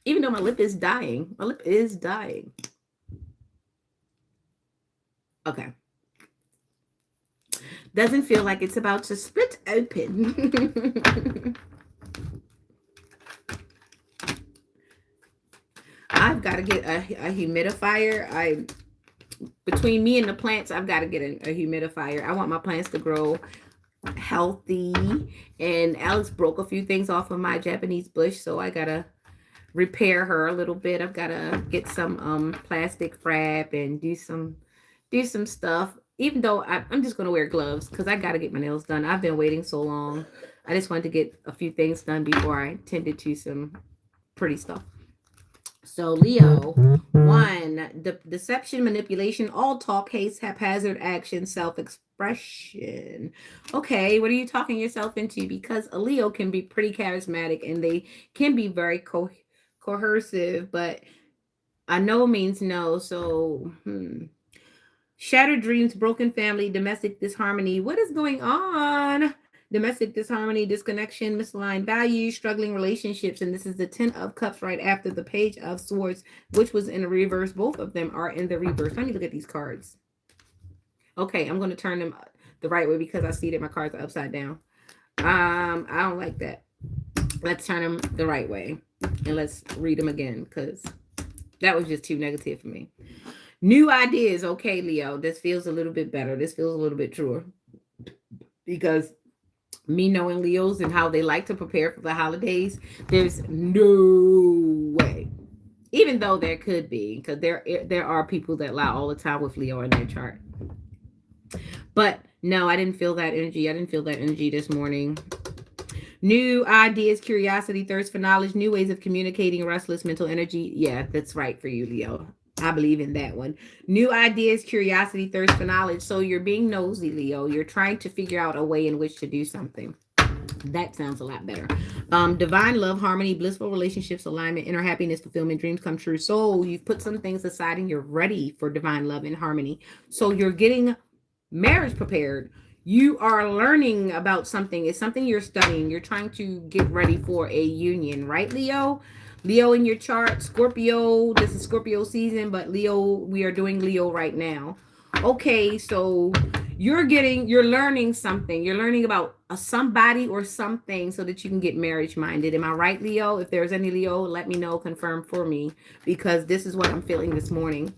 Even though my lip is dying. Okay. Doesn't feel like it's about to split open. I've got to get a humidifier. Between me and the plants, I've got to get a humidifier. I want my plants to grow healthy. And Alex broke a few things off of my Japanese bush, so I gotta repair her a little bit. I've gotta get some plastic wrap and do some stuff. Even though I'm just gonna wear gloves because I gotta get my nails done. I've been waiting so long. I just wanted to get a few things done before I tended to some pretty stuff. So Leo, one, deception, manipulation, all talk, haste, haphazard action, self-expression. Okay, what are you talking yourself into? Because a Leo can be pretty charismatic and they can be very coercive, but I know means no. So, shattered dreams, broken family, domestic disharmony. What is going on? Domestic disharmony, disconnection, misaligned values, struggling relationships. And this is the 10 of Cups right after the Page of Swords, which was in the reverse. Both of them are in the reverse. Let me look at these cards. Okay, I'm going to turn them the right way because I see that my cards are upside down. I don't like that. Let's turn them the right way. And let's read them again because that was just too negative for me. New ideas. Okay, Leo, this feels a little bit better. This feels a little bit truer. Because me knowing Leos and how they like to prepare for the holidays, there's no way. Even though there could be, because there are people that lie all the time with Leo in their chart. But no, I didn't feel that energy. I didn't feel that energy this morning. New ideas, curiosity, thirst for knowledge, new ways of communicating, restless mental energy. Yeah, that's right for you, Leo. I believe in that one. New ideas, curiosity, thirst for knowledge. So you're being nosy, Leo. You're trying to figure out a way in which to do something. That sounds a lot better. Divine love, harmony, blissful relationships, alignment, inner happiness, fulfillment, dreams come true. So you've put some things aside and you're ready for divine love and harmony. So you're getting marriage prepared. You are learning about something. It's something you're studying. You're trying to get ready for a union, right, Leo? Leo in your chart, Scorpio. This is Scorpio season, but Leo, we are doing Leo right now. Okay, so you're learning something. You're learning about somebody or something so that you can get marriage minded. Am I right, Leo? If there's any Leo, let me know, confirm for me, because this is what I'm feeling this morning.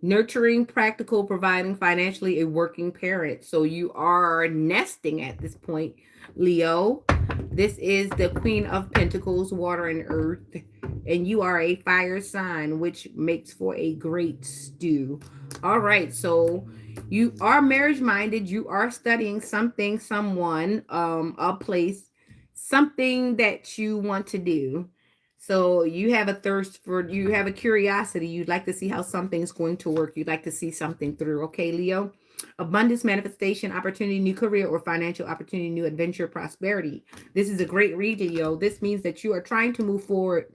Nurturing, practical, providing financially, a working parent. So you are nesting at this point, Leo. This is the Queen of Pentacles, water and earth. And you are a fire sign, which makes for a great stew. All right, so you are marriage minded. You are studying something, someone, a place, something that you want to do. So you have a thirst for, you have a curiosity. You'd like to see how something's going to work. You'd like to see something through. Okay, Leo. Abundance, manifestation, opportunity, new career or financial opportunity, new adventure, prosperity. This is a great read, Leo. This means that you are trying to move forward.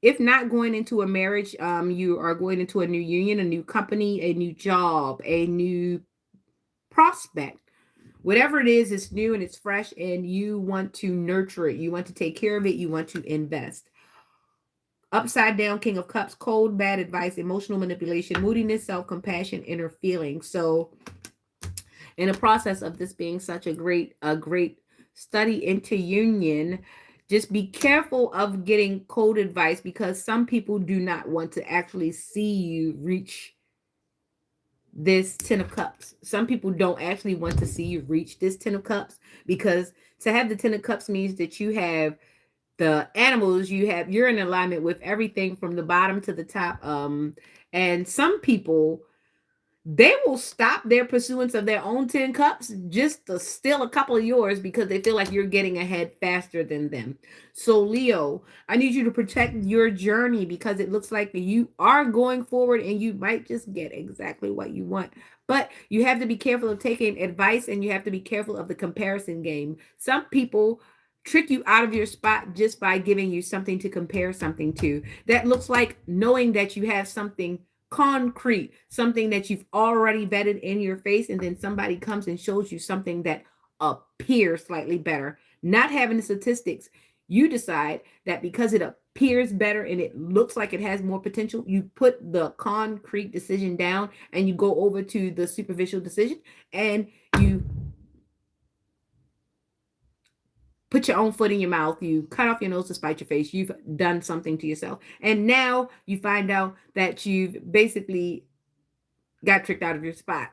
If not going into a marriage, you are going into a new union, a new company, a new job, a new prospect. Whatever it is, it's new and it's fresh, and you want to nurture it. You want to take care of it. You want to invest. Upside down, King of Cups, cold, bad advice, emotional manipulation, moodiness, self-compassion, inner feeling. So in the process of this being such a great study into union, just be careful of getting cold advice, because some people do not want to actually see you reach this 10 of Cups. Some people don't actually want to see you reach this 10 of Cups, because to have the 10 of Cups means that you have the animals, you're in alignment with everything from the bottom to the top. And some people, they will stop their pursuance of their own 10 cups just to steal a couple of yours because they feel like you're getting ahead faster than them. So Leo, I need you to protect your journey, because it looks like you are going forward and you might just get exactly what you want. But you have to be careful of taking advice, and you have to be careful of the comparison game. Some people trick you out of your spot just by giving you something to compare something to. That looks like knowing that you have something concrete, something that you've already vetted in your face, and then somebody comes and shows you something that appears slightly better. Not having the statistics, you decide that because it appears better and it looks like it has more potential, you put the concrete decision down and you go over to the superficial decision, and you put your own foot in your mouth, you cut off your nose to spite your face, you've done something to yourself. And now you find out that you've basically got tricked out of your spot.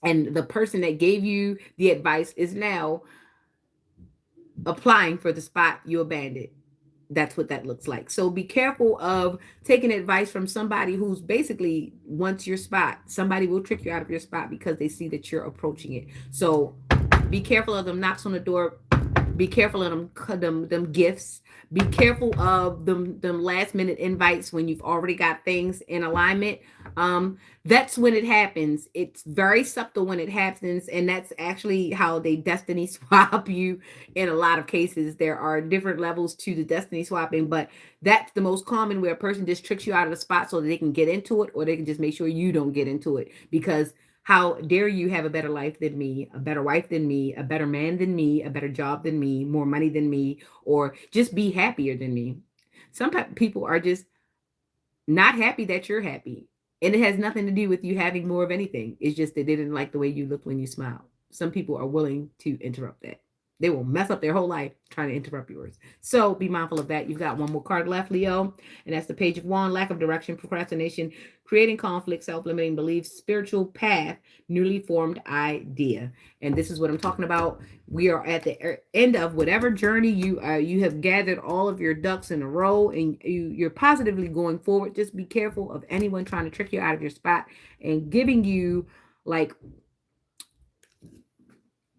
And the person that gave you the advice is now applying for the spot you abandoned. That's what that looks like. So be careful of taking advice from somebody who's basically wants your spot. Somebody will trick you out of your spot because they see that you're approaching it. So be careful of them knocks on the door. Be careful of them gifts. Be careful of them last minute invites when you've already got things in alignment. That's when it happens. It's very subtle when it happens, and that's actually how they destiny swap you. In a lot of cases, there are different levels to the destiny swapping, but that's the most common, where a person just tricks you out of the spot so that they can get into it, or they can just make sure you don't get into it. Because how dare you have a better life than me, a better wife than me, a better man than me, a better job than me, more money than me, or just be happier than me. Some people are just not happy that you're happy. And it has nothing to do with you having more of anything. It's just that they didn't like the way you looked when you smiled. Some people are willing to interrupt that. They will mess up their whole life trying to interrupt yours. So be mindful of that. You've got one more card left, Leo. And that's the Page of Wands: lack of direction, procrastination, creating conflict, self-limiting beliefs, spiritual path, newly formed idea. And this is what I'm talking about. We are at the end of whatever journey you have gathered all of your ducks in a row, and you're positively going forward. Just be careful of anyone trying to trick you out of your spot and giving you like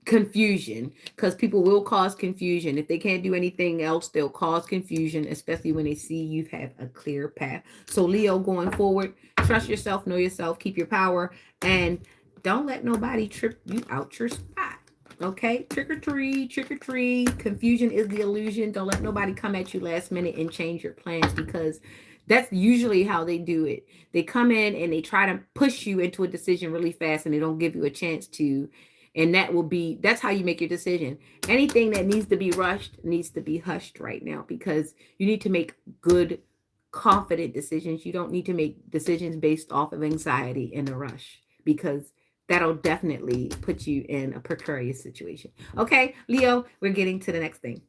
confusion, because people will cause confusion. If they can't do anything else, they'll cause confusion, especially when they see you have a clear path. So Leo, going forward, trust yourself, know yourself, keep your power, and don't let nobody trip you out your spot. Okay, trick or treat, trick or treat. Confusion is the illusion. Don't let nobody come at you last minute and change your plans, because that's usually how they do it. They come in and they try to push you into a decision really fast, and they don't give you a chance to. And that's how you make your decision. Anything that needs to be rushed needs to be hushed right now, because you need to make good, confident decisions. You don't need to make decisions based off of anxiety in a rush, because that'll definitely put you in a precarious situation. Okay, Leo, we're getting to the next thing.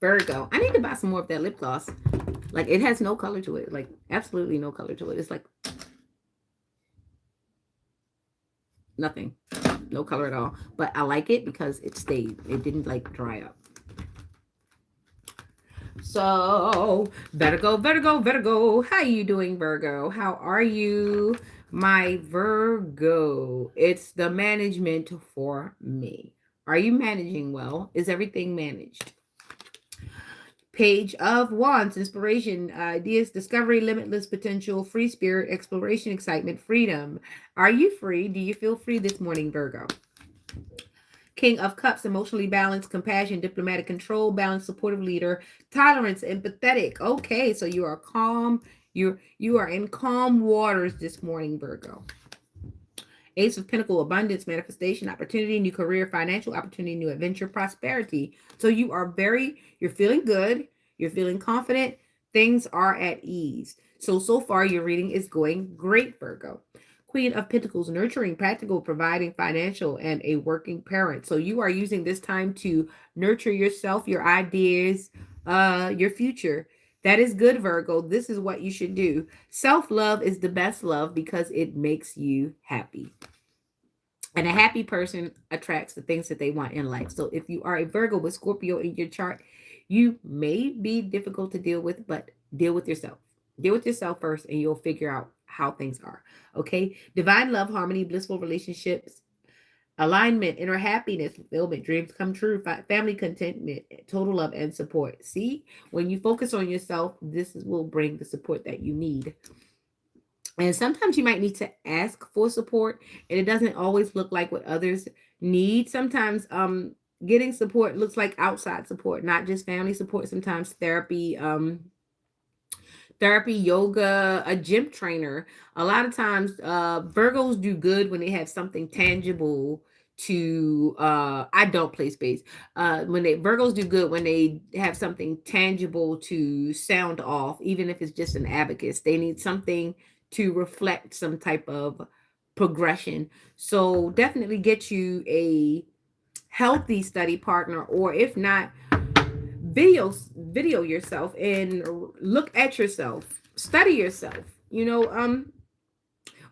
Virgo. I need to buy some more of that lip gloss. Like, it has no color to it. Like, absolutely no color to it. It's like nothing, no color at all, but I like it because it stayed, it didn't like dry up. So Virgo, how are you doing, Virgo? How are you, my Virgo? It's the management for me. Are you managing well? Is everything managed? Page of Wands: inspiration, ideas, discovery, limitless potential, free spirit, exploration, excitement, freedom. Are you free? Do you feel free this morning, Virgo? King of Cups: emotionally balanced, compassion, diplomatic control, balanced, supportive leader, tolerance, empathetic. Okay, so you are calm. You are in calm waters this morning, Virgo. Ace of Pentacle: abundance, manifestation, opportunity, new career, financial opportunity, new adventure, prosperity. So you're feeling good. You're feeling confident. Things are at ease. So far your reading is going great, Virgo. Queen of Pentacles: nurturing, practical, providing, financial, and a working parent. So you are using this time to nurture yourself, your ideas, your future. That is good, Virgo. This is what you should do. Self-love is the best love because it makes you happy. And a happy person attracts the things that they want in life. So if you are a Virgo with Scorpio in your chart, you may be difficult to deal with, but deal with yourself. Deal with yourself first, and you'll figure out how things are. Okay? Divine love, harmony, blissful relationships, alignment, inner happiness, fulfillment, dreams come true, family contentment, total love and support. See, when you focus on yourself, this will bring the support that you need. And sometimes you might need to ask for support, and it doesn't always look like what others need. Sometimes getting support looks like outside support, not just family support. Sometimes therapy, yoga, a gym trainer. A lot of times Virgos do good when they have something tangible to I don't play spades. When they Virgos do good when they have something tangible to sound off, even if it's just an abacus. They need something to reflect some type of progression. So definitely get you a healthy study partner, or if not, video yourself and look at yourself, study yourself.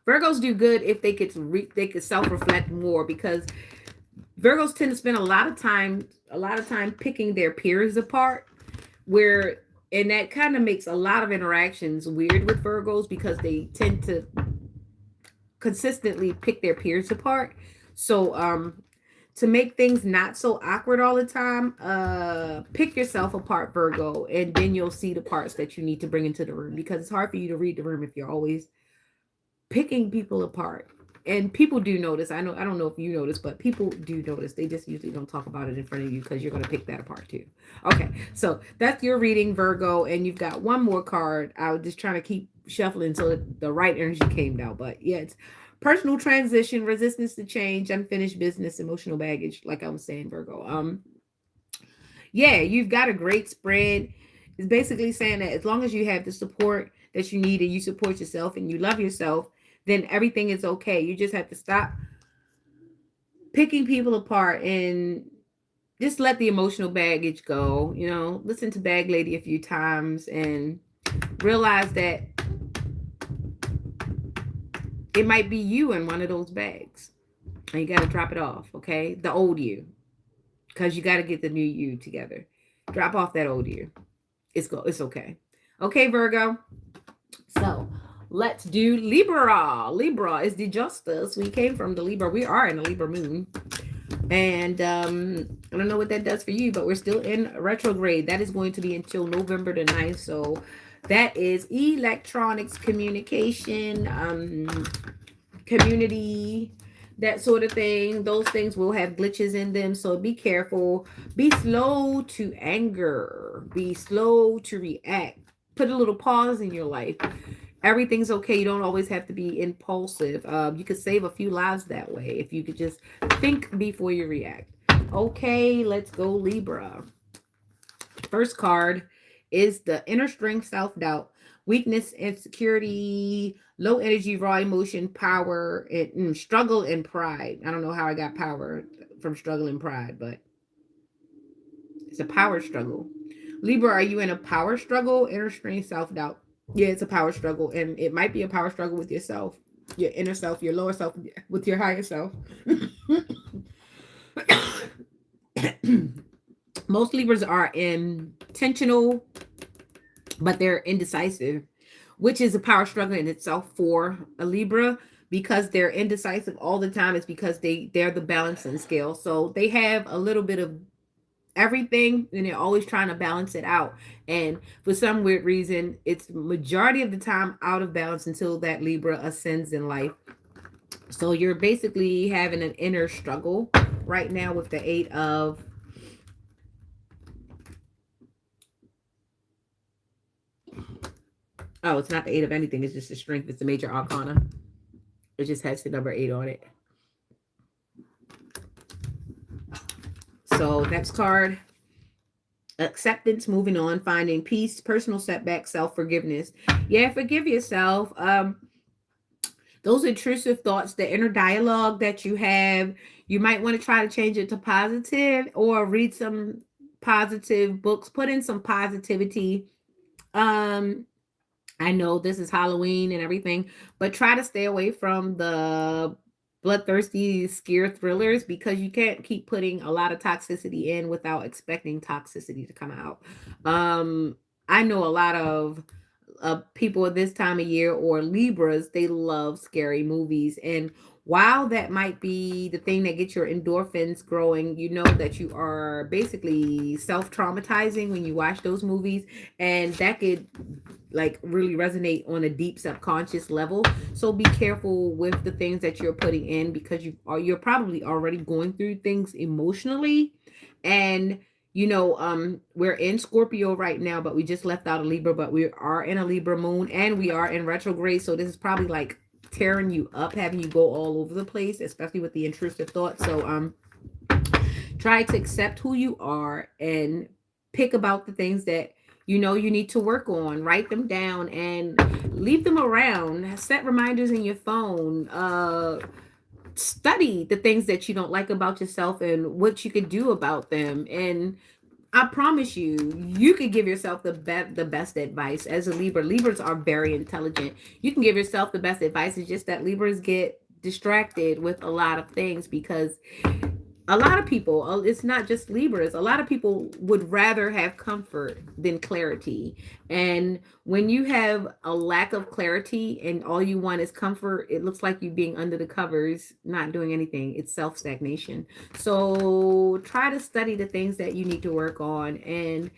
Virgos do good if they could self-reflect more, because Virgos tend to spend a lot of time picking their peers apart, where and that kind of makes a lot of interactions weird with Virgos, because they tend to consistently pick their peers apart. So to make things not so awkward all the time, pick yourself apart, Virgo, and then you'll see the parts that you need to bring into the room, because it's hard for you to read the room if you're always picking people apart. And people do notice. I don't know if you notice, but people do notice. They just usually don't talk about it in front of you, because you're going to pick that apart too. Okay, so that's your reading, Virgo, and you've got one more card. I was just trying to keep shuffling so that the right energy came out. But yeah, it's personal transition, resistance to change, unfinished business, emotional baggage, like I was saying, Virgo. Yeah, you've got a great spread. It's basically saying that as long as you have the support that you need, and you support yourself and you love yourself, then everything is okay. You just have to stop picking people apart and just let the emotional baggage go. Listen to Bag Lady a few times and realize that it might be you in one of those bags. And you got to drop it off, okay? The old you. Because you got to get the new you together. Drop off that old you. It's okay. Okay, Virgo. So let's do Libra. Libra is the justice. We came from the Libra. We are in the Libra moon. And I don't know what that does for you, but we're still in retrograde. That is going to be until November the 9th. So that is electronics, communication, community, that sort of thing. Those things will have glitches in them. So be careful. Be slow to anger. Be slow to react. Put a little pause in your life. Everything's okay. You don't always have to be impulsive. You could save a few lives that way if you could just think before you react. Okay, let's go, Libra. First card is the inner strength, self-doubt, weakness, insecurity, low energy, raw emotion, power, and struggle and pride. I don't know how I got power from struggle and pride, but it's a power struggle. Libra, are you in a power struggle? Inner strength, self-doubt. Yeah, it's a power struggle, and it might be a power struggle with yourself, your inner self, your lower self, with your higher self. Most Libras are intentional, but they're indecisive, which is a power struggle in itself for a Libra, because they're indecisive all the time. It's because they're the balancing scale. So they have a little bit of everything, and they're always trying to balance it out, and for some weird reason it's majority of the time out of balance until that Libra ascends in life. So you're basically having an inner struggle right now with the eight of it's not the eight of anything, it's just the strength. It's the major arcana. It just has the number 8 on it. So next card, acceptance, moving on, finding peace, personal setback, self-forgiveness. Yeah, forgive yourself. Those intrusive thoughts, the inner dialogue that you have, you might want to try to change it to positive, or read some positive books, put in some positivity. I know this is Halloween and everything, but try to stay away from the bloodthirsty scare thrillers, because you can't keep putting a lot of toxicity in without expecting toxicity to come out. I know a lot of people at this time of year, or Libras, they love scary movies. And while that might be the thing that gets your endorphins growing, you know that you are basically self-traumatizing when you watch those movies. And that could like really resonate on a deep subconscious level. So be careful with the things that you're putting in, because you're probably already going through things emotionally. And we're in Scorpio right now, but we just left out a Libra, but we are in a Libra moon, and we are in retrograde. So this is probably like tearing you up, having you go all over the place, especially with the intrusive thoughts. So try to accept who you are and pick about the things that you know you need to work on. Write them down and leave them around. Set reminders in your phone. Study the things that you don't like about yourself and what you could do about them. And I promise you, you could give yourself the best advice. As a Libra, Libras are very intelligent. You can give yourself the best advice. It's just that Libras get distracted with a lot of things because a lot of people, it's not just Libras, a lot of people would rather have comfort than clarity. And when you have a lack of clarity and all you want is comfort, it looks like you being under the covers, not doing anything. It's self stagnation. So try to study the things that you need to work on. And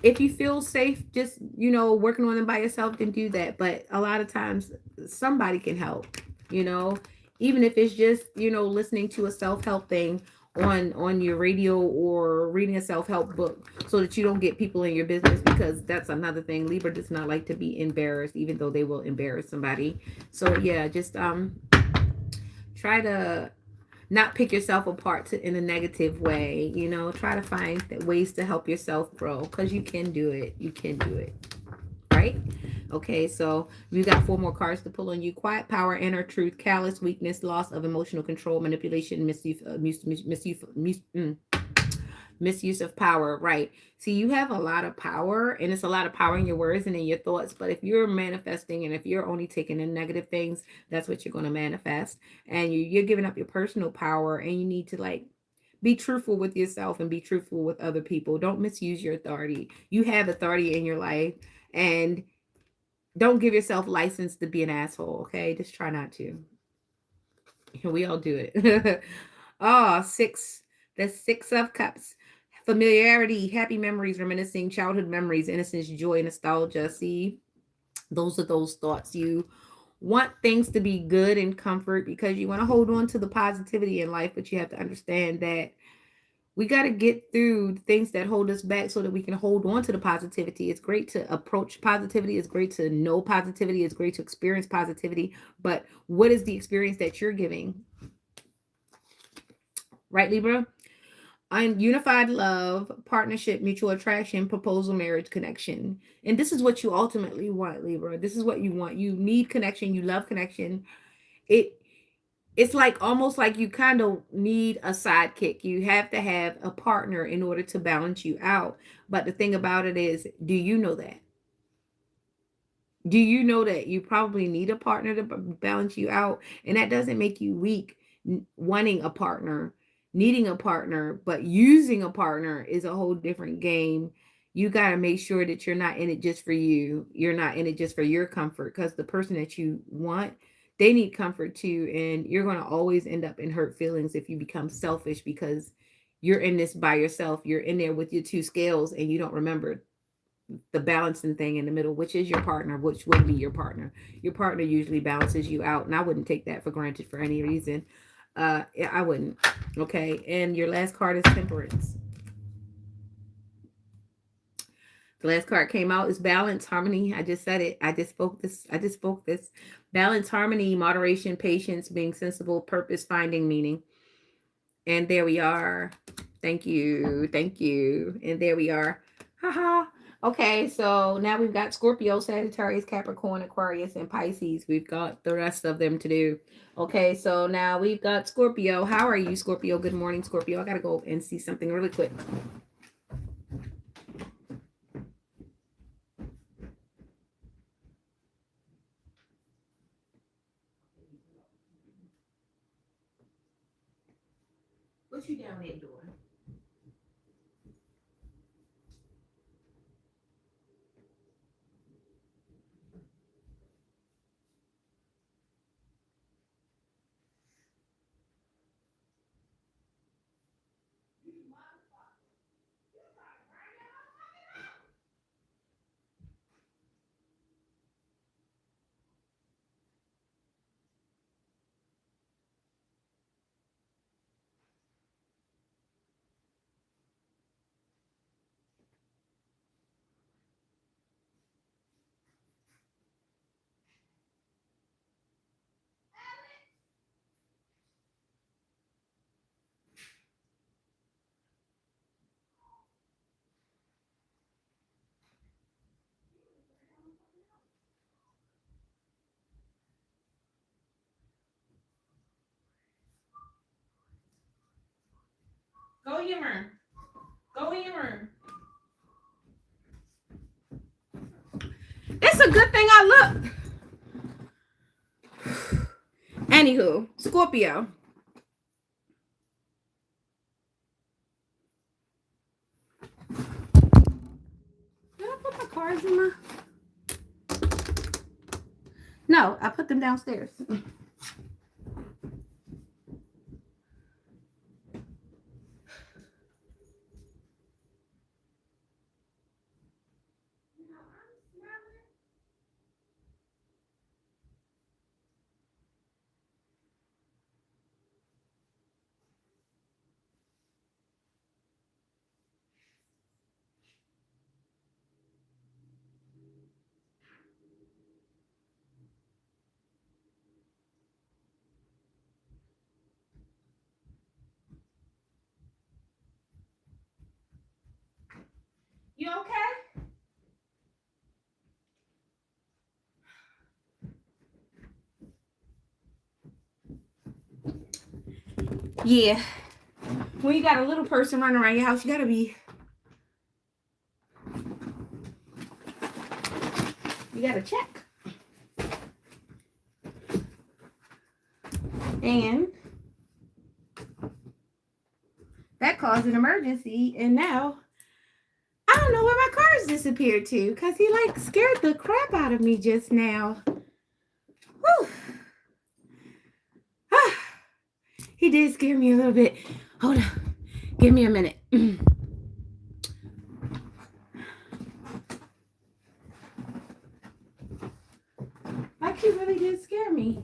if you feel safe just, working on them by yourself, then do that. But a lot of times somebody can help, you know even if it's just, listening to a self-help thing on your radio or reading a self-help book, so that you don't get people in your business, because that's another thing. Libra does not like to be embarrassed, even though they will embarrass somebody. So yeah, just try to not pick yourself apart in a negative way. Try to find ways to help yourself grow, because you can do it. You can do it. Right? Okay, so we got 4 more cards to pull on you. Quiet power, inner truth, callous, weakness, loss of emotional control, manipulation, misuse of power. Right. See, you have a lot of power, and it's a lot of power in your words and in your thoughts. But if you're manifesting and if you're only taking in negative things, that's what you're going to manifest. And you're giving up your personal power, and you need to be truthful with yourself and be truthful with other people. Don't misuse your authority. You have authority in your life, and don't give yourself license to be an asshole. Okay, just try not to. We all do it. Oh, six. The 6 of Cups. Familiarity, happy memories, reminiscing childhood memories, innocence, joy, nostalgia. See, those are those thoughts. You want things to be good and comfort because you want to hold on to the positivity in life, but you have to understand that we got to get through the things that hold us back so that we can hold on to the positivity. It's great to approach positivity. It's great to know positivity. It's great to experience positivity. But what is the experience that you're giving? Right, Libra? Unified love, partnership, mutual attraction, proposal, marriage, connection. And this is what you ultimately want, Libra. This is what you want. You need connection. You love connection. It it's like almost like you kind of need a sidekick. You have to have a partner in order to balance you out. But the thing about it is, do you know that? Do you know that you probably need a partner to balance you out? And that doesn't make you weak. Wanting a partner, needing a partner, but using a partner is a whole different game. You got to make sure that you're not in it just for you. You're not in it just for your comfort, because the person that you want, they need comfort too. And you're going to always end up in hurt feelings if you become selfish, because you're in this by yourself. You're in there with your 2 scales and you don't remember the balancing thing in the middle, which is your partner, which would be your partner. Your partner usually balances you out, and I wouldn't take that for granted for any reason. Yeah, I wouldn't. Okay, and your last card is Temperance. The last card came out is balance, harmony. I just said it. I just spoke this. Balance, harmony, moderation, patience, being sensible, purpose, finding meaning. And there we are. Thank you. Thank you. And there we are. Haha. Okay, so now we've got Scorpio, Sagittarius, Capricorn, Aquarius, and Pisces. We've got the rest of them to do. Okay, so now we've got Scorpio. How are you, Scorpio? Good morning, Scorpio. I got to go and see something really quick. What you down there doing? Go in your room. Go in your room. It's a good thing I look. Anywho, Scorpio. Did I put my cards in my... No, I put them downstairs. You okay? Yeah. When you got a little person running around your house, you gotta be... You gotta check. And that caused an emergency, and now I don't know where my cards disappeared to, because he like scared the crap out of me just now. Whew. Ah, he did scare me a little bit. Hold on. Give me a minute. Like he really did scare me.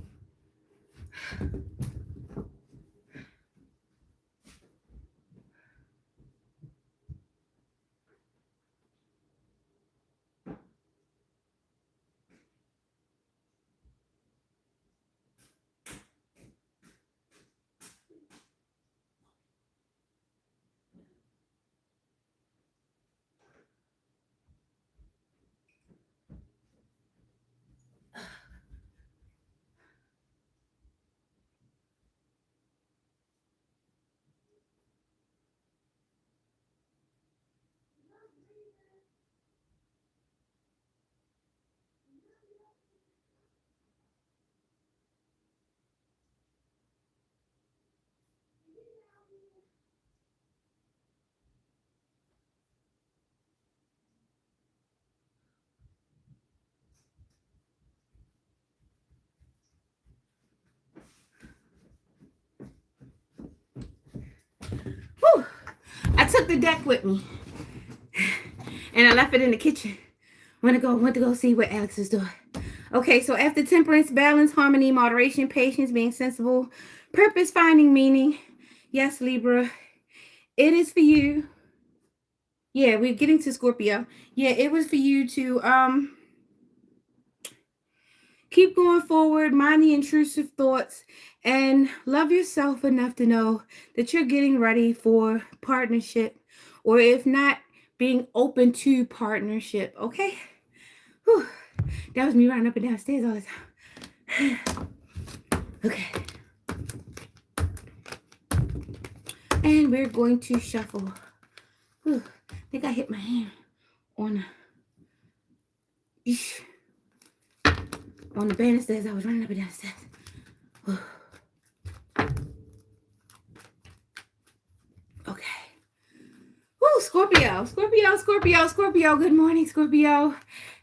Whew. I took the deck with me, and I left it in the kitchen. Went to go see what Alex is doing. Okay, so after temperance, balance, harmony, moderation, patience, being sensible, purpose, finding meaning. Yes, Libra, it is for you. Yeah, we're getting to Scorpio. Yeah, it was for you to keep going forward, mind the intrusive thoughts, and love yourself enough to know that you're getting ready for partnership, or if not, being open to partnership. Okay. Whew. That was me running up and downstairs all the time. Okay. And we're going to shuffle. Whew. I think I hit my hand on the banisters. I was running up and downstairs. Whew. Okay. Woo, Scorpio. Good morning, Scorpio.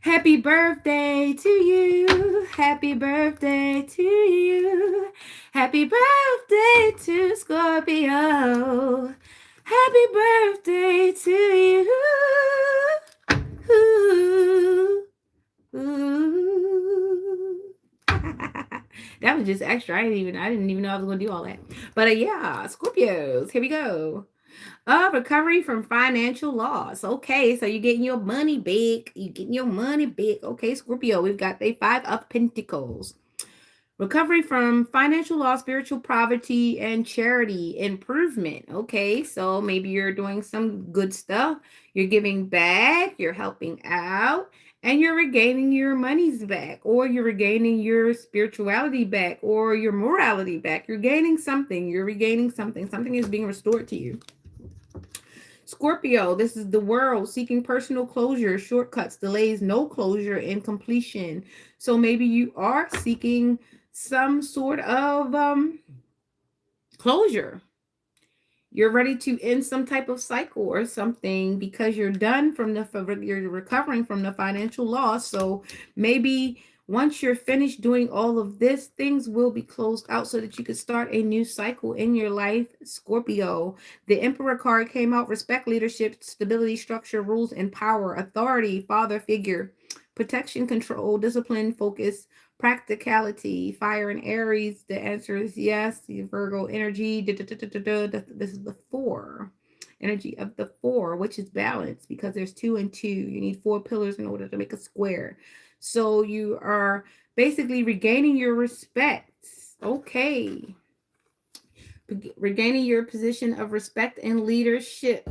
Happy birthday to you. Happy birthday to you. Happy birthday to Scorpio. Happy birthday to you. Ooh, ooh. That was just extra. I didn't even know I was going to do all that. But yeah, Scorpios, here we go. Recovery from financial loss. Okay, so you're getting your money back. Okay, Scorpio, we've got the 5 of Pentacles. Recovery from financial loss, spiritual poverty, and charity improvement. Okay, so maybe you're doing some good stuff. You're giving back. You're helping out. And you're regaining your monies back, or you're regaining your spirituality back, or your morality back. You're gaining something. You're regaining something. Something is being restored to you. Scorpio, this is the world seeking personal closure, shortcuts, delays, no closure, and completion. So maybe you are seeking some sort of closure. You're ready to end some type of cycle or something because you're done from you're recovering from the financial loss. So maybe once you're finished doing all of this, things will be closed out so that you could start a new cycle in your life, Scorpio. The Emperor card came out: respect, leadership, stability, structure, rules, and power, authority, father figure, protection, control, discipline, focus, practicality. Fire and Aries, the answer is yes. The Virgo energy, this is the 4 energy of the 4, which is balance, because there's 2 and 2. You need 4 pillars in order to make a square. So you are basically regaining your respect. Okay, regaining your position of respect and leadership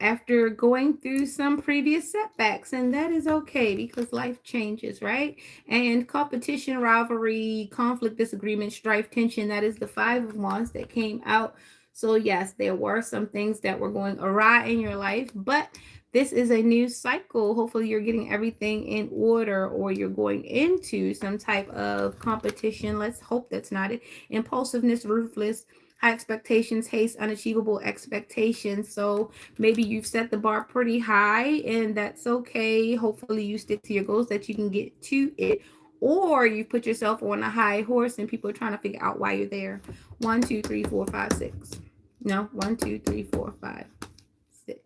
after going through some previous setbacks, and that is okay because life changes, right? And competition, rivalry, conflict, disagreement, strife, tension, that is the 5 of wands that came out. So yes, there were some things that were going awry in your life, but this is a new cycle. Hopefully you're getting everything in order, or you're going into some type of competition. Let's hope that's not it. Impulsiveness, ruthless, high expectations, haste, unachievable expectations. So maybe you've set the bar pretty high, and that's okay. Hopefully you stick to your goals that you can get to it. Or you put yourself on a high horse and people are trying to figure out why you're there. 1, 2, 3, 4, 5, 6. No, 1, 2, 3, 4, 5, 6.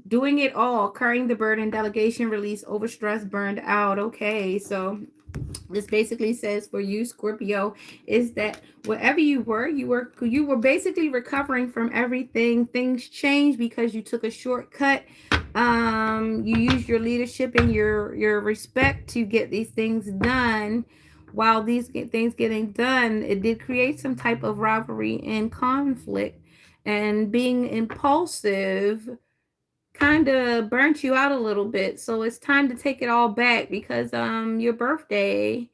Doing it all, carrying the burden, delegation, release, overstress, burned out. Okay, so this basically says for you, Scorpio, is that wherever you were basically recovering from everything. Things changed because you took a shortcut. You used your leadership and your respect to get these things done. While these things getting done, it did create some type of rivalry and conflict, and being impulsive kind of burnt you out a little bit. So it's time to take it all back because your birthday,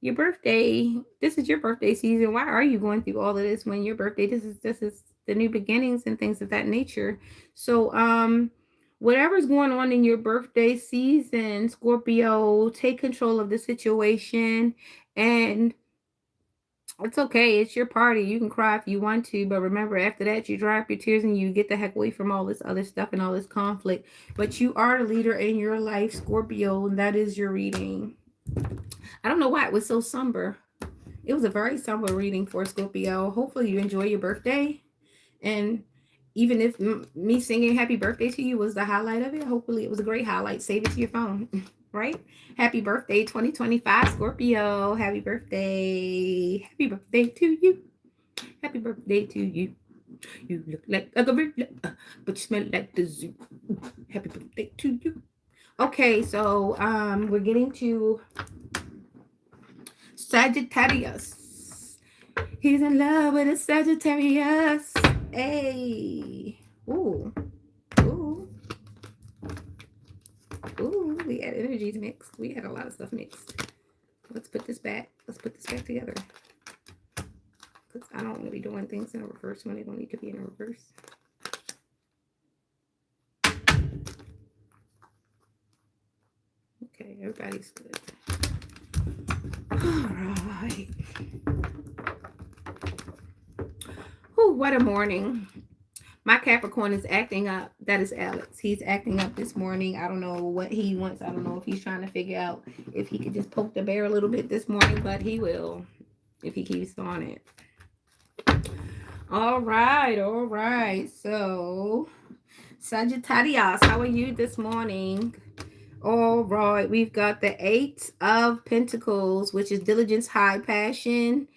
this is your birthday season. Why are you going through all of this when your birthday? This is the new beginnings and things of that nature. So whatever's going on in your birthday season, Scorpio, take control of the situation, and it's okay. It's your party. You can cry if you want to, but remember, after that, you dry up your tears and you get the heck away from all this other stuff and all this conflict. But you are a leader in your life, Scorpio, and that is your reading. I don't know why it was so somber. It was a very somber reading for Scorpio. Hopefully, you enjoy your birthday. And even if me singing happy birthday to you was the highlight of it, hopefully it was a great highlight. Save it to your phone, right? Happy birthday, 2025, Scorpio. Happy birthday. Happy birthday to you. Happy birthday to you. You look like a gorilla, but you smell like the zoo. Happy birthday to you. Okay, so we're getting to Sagittarius. He's in love with a Sagittarius. Hey. Ooh. Ooh. Ooh. We had energies mixed. We had a lot of stuff mixed. Let's put this back. Let's put this back together. Because I don't want to be doing things in reverse when they don't need to be in reverse. Okay, everybody's good. All right. Whew, what a morning. My Capricorn is acting up. That is Alex. He's acting up this morning. I don't know what he wants. I don't know if he's trying to figure out if he could just poke the bear a little bit this morning, but he will if he keeps on it. All right. So, Sagittarius, how are you this morning? All right, we've got the 8 of Pentacles, which is diligence, high passion,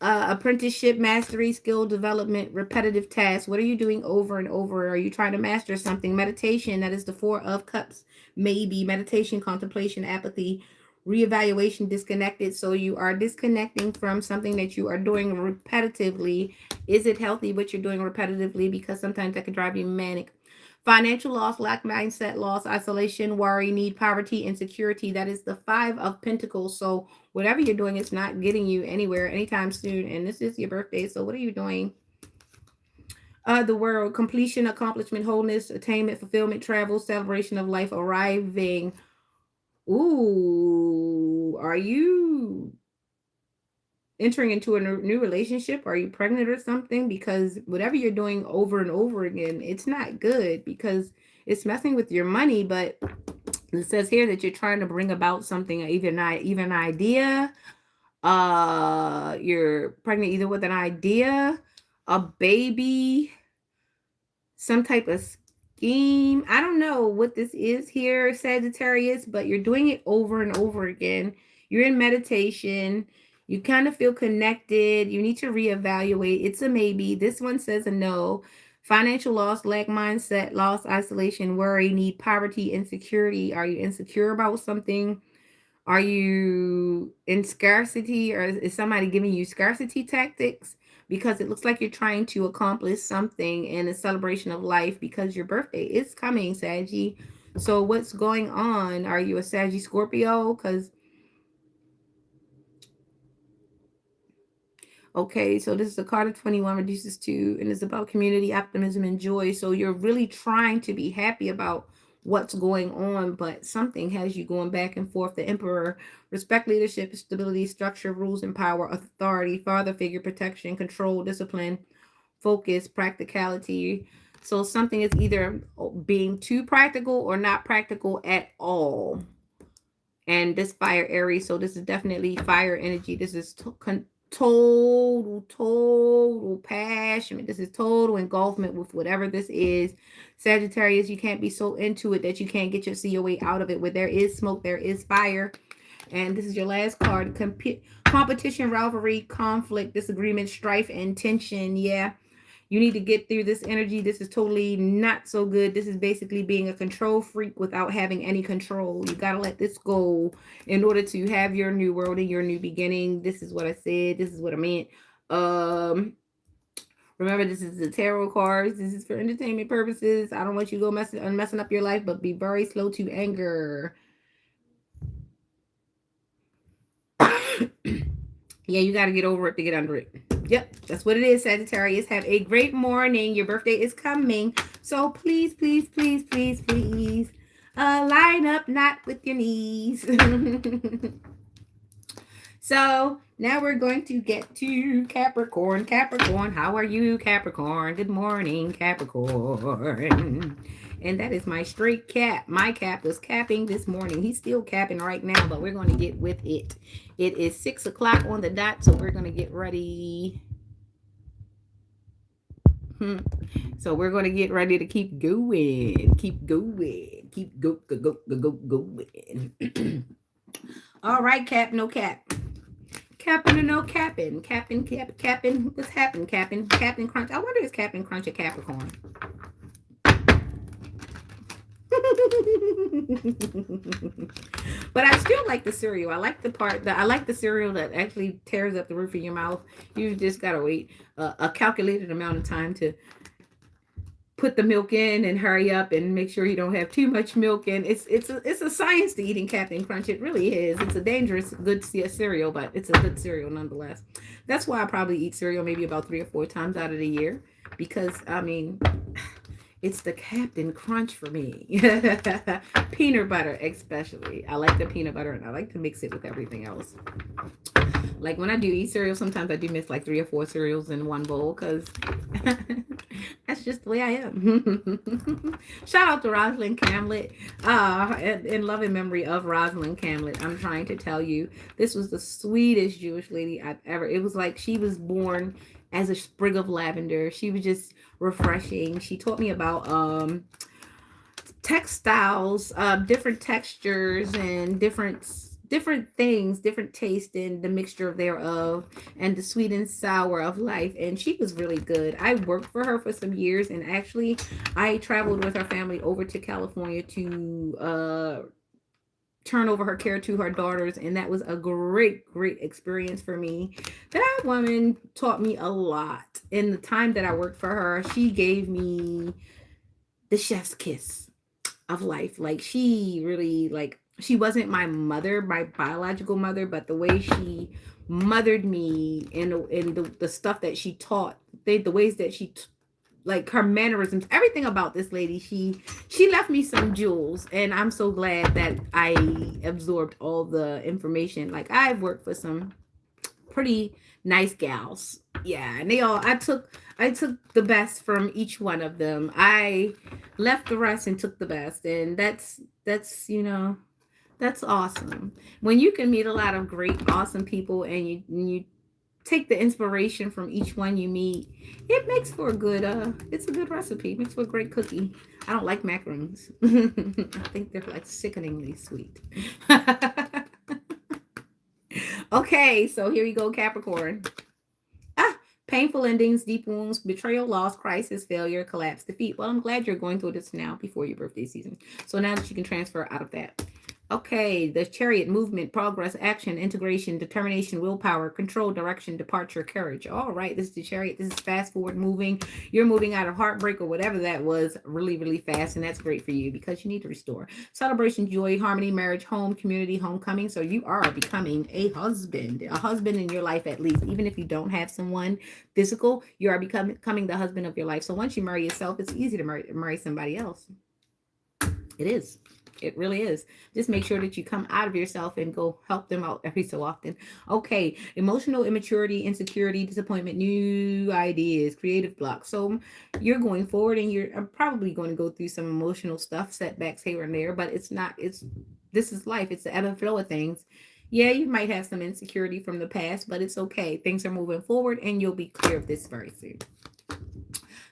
apprenticeship, mastery, skill development, repetitive tasks. What are you doing over and over? Are you trying to master something? Meditation, that is the 4 of Cups. Maybe meditation, contemplation, apathy, reevaluation, disconnected. So you are disconnecting from something that you are doing repetitively. Is it healthy what you're doing repetitively? Because sometimes that can drive you manic. Financial loss, lack mindset loss, isolation, worry, need, poverty, insecurity. That is the 5 of Pentacles. So whatever you're doing is not getting you anywhere anytime soon. And this is your birthday. So what are you doing? The word completion, accomplishment, wholeness, attainment, fulfillment, travel, celebration of life, arriving. Ooh, are you entering into a new relationship? Are you pregnant or something? Because whatever you're doing over and over again, it's not good because it's messing with your money. But it says here that you're trying to bring about something, even an idea. You're pregnant either with an idea, a baby, some type of scheme. I don't know what this is here, Sagittarius, but you're doing it over and over again. You're in meditation. You kind of feel connected. You need to reevaluate. It's a maybe. This one says a no. Financial loss, lack mindset, loss, isolation, worry, need, poverty, insecurity. Are you insecure about something? Are you in scarcity, or is somebody giving you scarcity tactics? Because it looks like you're trying to accomplish something in a celebration of life because your birthday is coming, Saggy. So what's going on? Are you a Saggy Scorpio? Because okay, so this is a card of 21 reduces to, and it's about community, optimism, and joy. So you're really trying to be happy about what's going on, but something has you going back and forth. The Emperor, respect, leadership, stability, structure, rules, and power, authority, father figure, protection, control, discipline, focus, practicality. So something is either being too practical or not practical at all. And this fire Aries, so this is definitely fire energy. This is total passion. This is total engulfment with whatever this is. Sagittarius, you can't be so into it that you can't see your way out of it. Where there is smoke, there is fire. And this is your last card. Competition, rivalry, conflict, disagreement, strife, and tension. Yeah, you need to get through this energy. This is totally not so good. This is basically being a control freak without having any control. You got to let this go in order to have your new world and your new beginning. This is what I said. This is what I meant. Remember, this is the tarot cards. This is for entertainment purposes. I don't want you to go messing up your life, but be very slow to anger. Yeah, you got to get over it to get under it. Yep, that's what it is, Sagittarius. Have a great morning. Your birthday is coming. So please, please, please, please, please, line up not with your knees. So now we're going to get to Capricorn. Capricorn, how are you, Capricorn? Good morning, Capricorn. And that is my straight cap. My cap was capping this morning. He's still capping right now, but we're going to get with it. It is 6 o'clock on the dot, so we're going to get ready. So we're going to get ready to keep going. Keep going. Keep going. All right, cap, no cap. Capping or no capping? Capping. What's happening, Capping? Captain Crunch. I wonder if Captain Crunch a Capricorn. But I still like the cereal. I like the part that I like the cereal that actually tears up the roof of your mouth. You just gotta wait a calculated amount of time to put the milk in and hurry up and make sure you don't have too much milk in. It's a science to eating Captain Crunch. It really is. It's a dangerous good cereal, but it's a good cereal nonetheless. That's why I probably eat cereal maybe about 3 or 4 times out of the year, because I mean, it's the Captain Crunch for me. Peanut butter especially. I like the peanut butter and I like to mix it with everything else. Like when I do eat cereal, sometimes I do mix like 3 or 4 cereals in one bowl because that's just the way I am. Shout out to Rosalind Camlet. In loving memory of Rosalind Camlet, I'm trying to tell you, this was the sweetest Jewish lady I've ever. It was like she was born as a sprig of lavender. She was just refreshing. She taught me about textiles, different textures and different things, different taste and the mixture thereof, and the sweet and sour of life. And she was really good. I worked for her for some years, and actually I traveled with her family over to California to turn over her care to her daughters, and that was a great experience for me. That woman taught me a lot. In the time that I worked for her, she gave me the chef's kiss of life. Like she really, like, she wasn't my mother, my biological mother, but the way she mothered me and the stuff that she taught, the ways that she like her mannerisms, everything about this lady, she left me some jewels, and I'm so glad that I absorbed all the information. Like I've worked for some pretty nice gals. Yeah, and they all I took the best from each one of them. I left the rest and took the best, and that's that's awesome. When you can meet a lot of great awesome people and you take the inspiration from each one you meet, it makes for a good it's a good recipe. It makes for a great cookie. I don't like macaroons. I think they're like sickeningly sweet. Okay, so here we go, Capricorn. Ah, painful endings, deep wounds, betrayal, loss, crisis, failure, collapse, defeat. Well, I'm glad you're going through this now before your birthday season. So now that you can transfer out of that. Okay, the chariot, movement, progress, action, integration, determination, willpower, control, direction, departure, courage. All right, this is the chariot. This is fast forward moving. You're moving out of heartbreak or whatever that was really, really fast, and that's great for you because you need to restore. Celebration, joy, harmony, marriage, home, community, homecoming. So you are becoming a husband in your life at least. Even if you don't have someone physical, you are becoming the husband of your life. So once you marry yourself, it's easy to marry somebody else. It is. It really is. Just make sure that you come out of yourself and go help them out every so often. Okay. Emotional immaturity, insecurity, disappointment, new ideas, creative blocks. So you're going forward and you're probably going to go through some emotional stuff, setbacks here and there, but this is life. It's the ebb and flow of things. Yeah, you might have some insecurity from the past, but it's okay. Things are moving forward and you'll be clear of this very soon.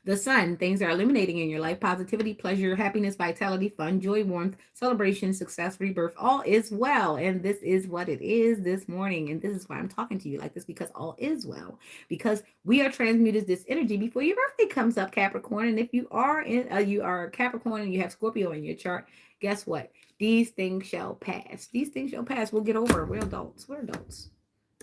The sun, things are illuminating in your life. Positivity, pleasure, happiness, vitality, fun, joy, warmth, celebration, success, rebirth. All is well. And this is what it is this morning. And this is why I'm talking to you like this, because all is well. Because we are transmuted this energy before your birthday comes up, Capricorn. And if you are Capricorn and you have Scorpio in your chart, guess what? These things shall pass. These things shall pass. We'll get over it. We're adults. We're adults.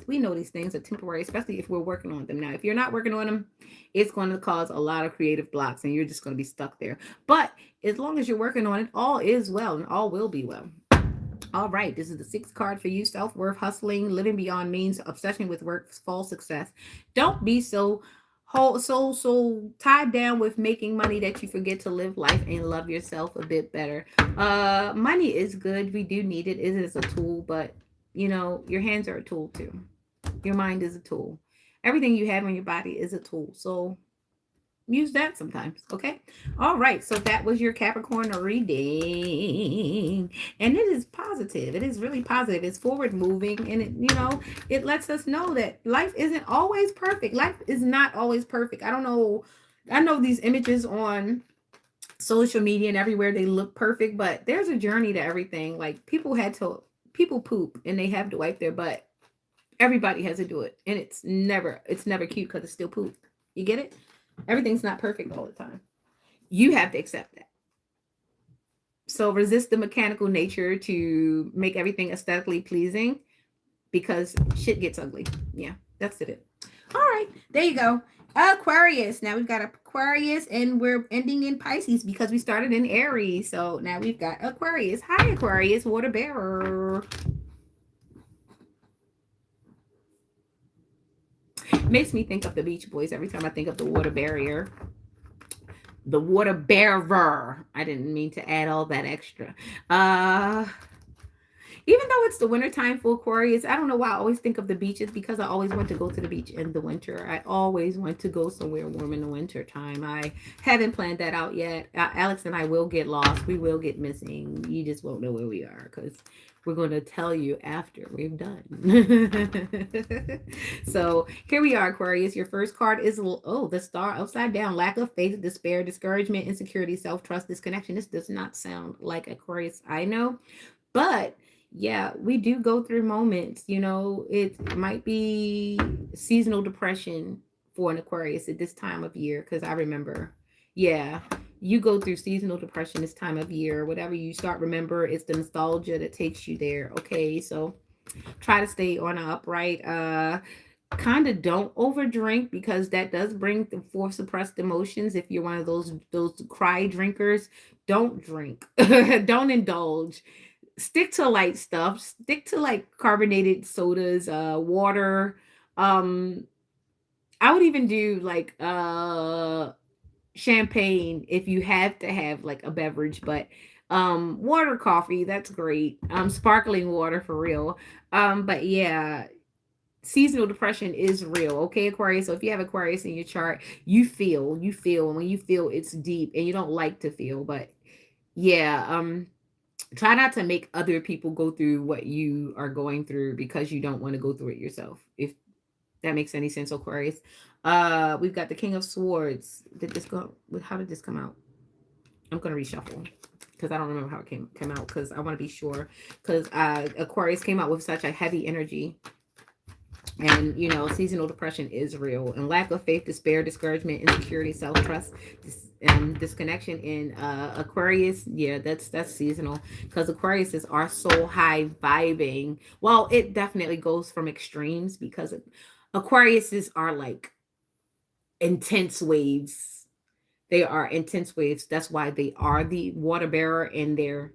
We know these things are temporary, especially if we're working on them. Now, if you're not working on them, it's going to cause a lot of creative blocks and you're just going to be stuck there. But as long as you're working on it, all is well and all will be well. All right, this is the sixth card for you. Self-worth, hustling, living beyond means, obsession with work, false success. Don't be so tied down with making money that you forget to live life and love yourself a bit better. Money is good. We do need it. It is a tool, but your hands are a tool too. Your mind is a tool. Everything you have in your body is a tool. So use that sometimes. Okay. All right. So that was your Capricorn reading. And it is positive. It is really positive. It's forward moving. And it lets us know that life isn't always perfect. Life is not always perfect. I don't know. I know these images on social media and everywhere, they look perfect, but there's a journey to everything. Like people poop and they have to wipe their butt. Everybody has to do it, and it's never cute because it's still poop. You get it? Everything's not perfect all the time. You have to accept that. So resist the mechanical nature to make everything aesthetically pleasing because shit gets ugly. Yeah, that's it. All right, there you go. Aquarius. Now we've got Aquarius, and we're ending in Pisces because we started in Aries. So now we've got Aquarius. Hi, Aquarius, water bearer. Makes me think of the Beach Boys every time I think of the water barrier. The water bearer. I didn't mean to add all that extra. Even though it's the wintertime for Aquarius, I don't know why I always think of the beaches because I always want to go to the beach in the winter. I always want to go somewhere warm in the winter time. I haven't planned that out yet. Alex and I will get lost. We will get missing. You just won't know where we are because we're going to tell you after we've done. So here we are, Aquarius. Your first card is, the star upside down. Lack of faith, despair, discouragement, insecurity, self-trust, disconnection. This does not sound like Aquarius, I know. But yeah, we do go through moments. It might be seasonal depression for an Aquarius at this time of year. Because I remember, yeah, you go through seasonal depression this time of year. Whatever you start remember, it's the nostalgia that takes you there. Okay, so try to stay on an upright. Kind of don't overdrink because that does bring forth suppressed emotions. If you're one of those cry drinkers, don't drink. Don't indulge. Stick to light stuff. Stick to like carbonated sodas, water. I would even do like champagne if you have to have like a beverage, but water, coffee, that's great. Sparkling water for real. But yeah, seasonal depression is real, okay, Aquarius. So if you have Aquarius in your chart, you feel, and when you feel, it's deep, and you don't like to feel. But yeah, try not to make other people go through what you are going through because you don't want to go through it yourself, if that makes any sense, Aquarius. We've got the King of Swords. Did this go, how did this come out? I'm gonna reshuffle because I don't remember how it came out, because I want to be sure, because Aquarius came out with such a heavy energy. And seasonal depression is real, and lack of faith, despair, discouragement, insecurity, self-trust, disconnection in Aquarius. Yeah, that's seasonal, because Aquarius is our soul high vibing. Well, it definitely goes from extremes, because Aquariuses are like intense waves. They are intense waves. That's why they are the water bearer, and their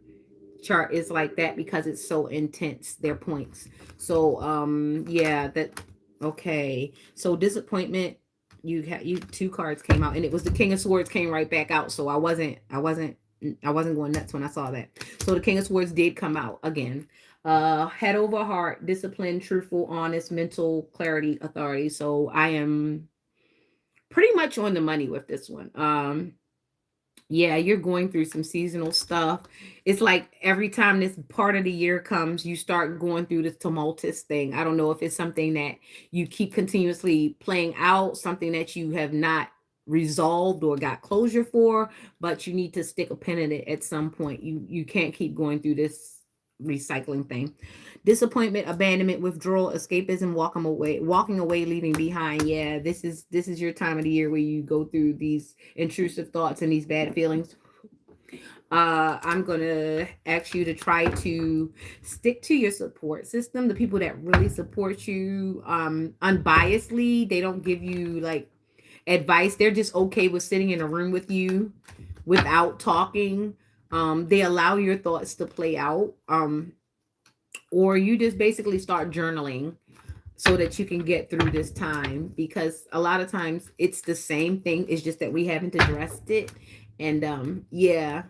chart is like that because it's so intense, their points. So yeah, that okay. So disappointment, you two cards came out, and it was the King of Swords came right back out. So I wasn't going nuts when I saw that. So the King of Swords did come out again. Head over heart, discipline, truthful, honest, mental clarity, authority. So I am pretty much on the money with this one. Yeah, you're going through some seasonal stuff. It's like every time this part of the year comes, you start going through this tumultuous thing. I don't know if it's something that you keep continuously playing out, something that you have not resolved or got closure for, but you need to stick a pin in it at some point. You can't keep going through this recycling thing. Disappointment, abandonment, withdrawal, escapism, walking away, leaving behind. Yeah, this is your time of the year where you go through these intrusive thoughts and these bad feelings. I'm gonna ask you to try to stick to your support system, the people that really support you unbiasedly. They don't give you like advice, they're just okay with sitting in a room with you without talking. They allow your thoughts to play out. Or you just basically start journaling so that you can get through this time, because a lot of times it's the same thing, it's just that we haven't addressed it. And yeah,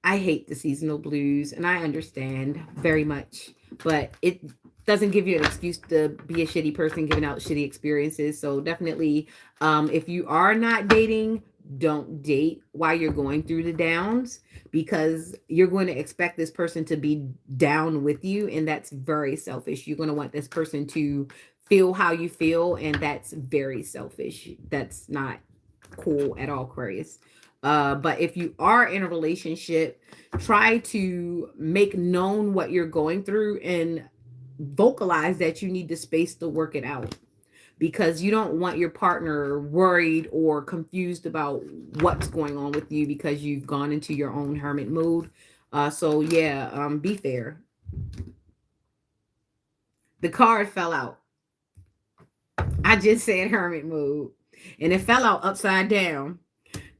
I hate the seasonal blues, and I understand very much, but it doesn't give you an excuse to be a shitty person giving out shitty experiences. So definitely, if you are not dating, don't date while you're going through the downs, because you're going to expect this person to be down with you, and that's very selfish. You're going to want this person to feel how you feel, and that's very selfish. That's not cool at all, Aquarius. But if you are in a relationship, try to make known what you're going through and vocalize that you need the space to work it out, because you don't want your partner worried or confused about what's going on with you because you've gone into your own hermit mode. So yeah, be fair. The card fell out. I just said hermit mode, and it fell out upside down.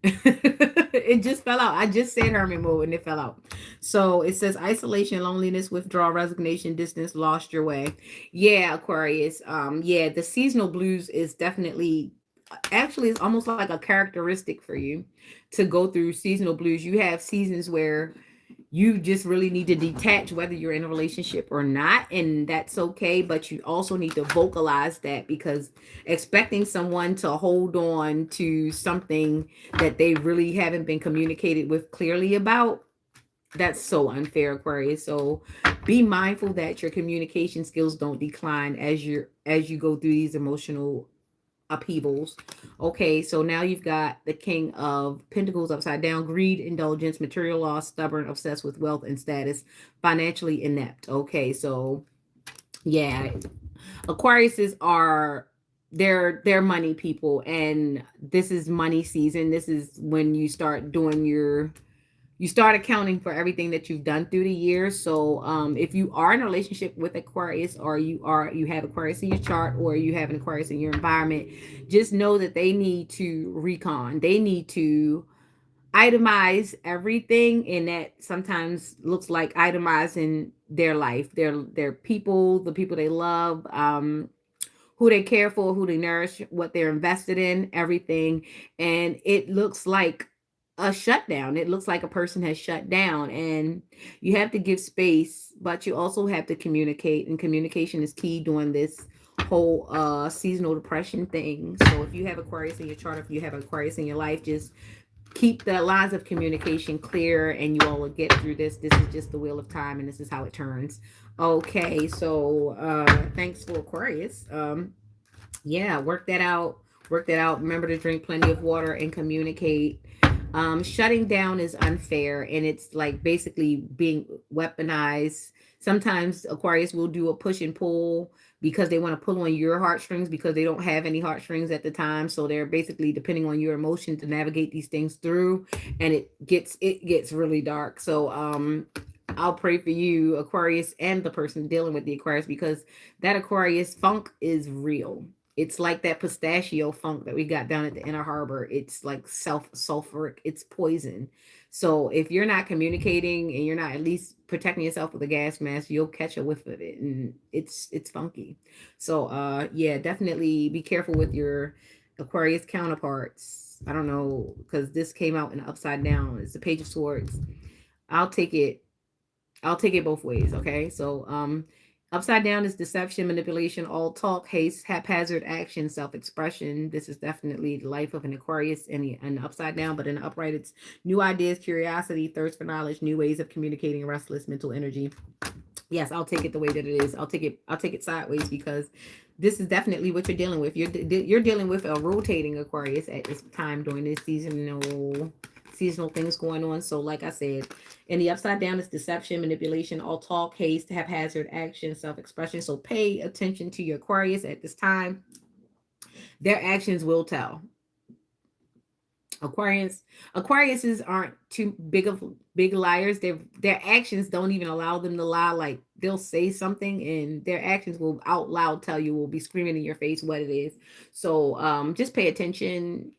It just fell out. I just said hermit mode and it fell out. So it says isolation, loneliness, withdrawal, resignation, distance, lost your way. Yeah, Aquarius. Yeah, the seasonal blues is definitely, actually it's almost like a characteristic for you to go through seasonal blues. You have seasons where you just really need to detach, whether you're in a relationship or not, and that's okay. But you also need to vocalize that, because expecting someone to hold on to something that they really haven't been communicated with clearly about, that's so unfair, Aquarius. So be mindful that your communication skills don't decline as you go through these emotional upheavals. Okay, so now you've got the King of Pentacles upside down: greed, indulgence, material loss, stubborn, obsessed with wealth and status, financially inept. Okay, so yeah, Aquariuses are, they're money people, and this is money season. This is when you start accounting for everything that you've done through the years. So if you are in a relationship with Aquarius, or you have Aquarius in your chart, or you have an Aquarius in your environment, just know that they need to recon. They need to itemize everything, and that sometimes looks like itemizing their life, their people, the people they love, who they care for, who they nourish, what they're invested in, everything. And it looks like a shutdown. It looks like a person has shut down, and you have to give space, but you also have to communicate. And communication is key during this whole seasonal depression thing. So if you have Aquarius in your chart, if you have Aquarius in your life, just keep the lines of communication clear and you all will get through this. This is just the wheel of time and this is how it turns. Okay, so thanks for Aquarius. Yeah, work that out. Work that out. Remember to drink plenty of water and communicate. Shutting down is unfair and it's like basically being weaponized. Sometimes Aquarius will do a push and pull because they want to pull on your heartstrings because they don't have any heartstrings at the time. So they're basically depending on your emotion to navigate these things through, and it gets really dark. So I'll pray for you, Aquarius, and the person dealing with the Aquarius, because that Aquarius funk is real. It's like that pistachio funk that we got down at the Inner Harbor. It's like sulfuric. It's poison. So if you're not communicating and you're not at least protecting yourself with a gas mask, you'll catch a whiff of it, and it's funky. So yeah, definitely be careful with your Aquarius counterparts. I don't know, because this came out in upside down. It's the Page of Swords. I'll take it I'll take it both ways. Okay. So, upside down is deception, manipulation, all talk, haste, haphazard action, self expression. This is definitely the life of an Aquarius and upside down, but in the upright, it's new ideas, curiosity, thirst for knowledge, new ways of communicating, restless mental energy. Yes, I'll take it the way that it is. I'll take it sideways because this is definitely what you're dealing with. You're dealing with a rotating Aquarius at this time during this seasonal things going on. So like I said, in the upside down is deception, manipulation, all talk, haste, haphazard action, self-expression. So pay attention to your Aquarius at this time. Their actions will tell. Aquariuses aren't too big liars. Their actions don't even allow them to lie. Like they'll say something and their actions will out loud tell you, will be screaming in your face what it is. So just pay attention.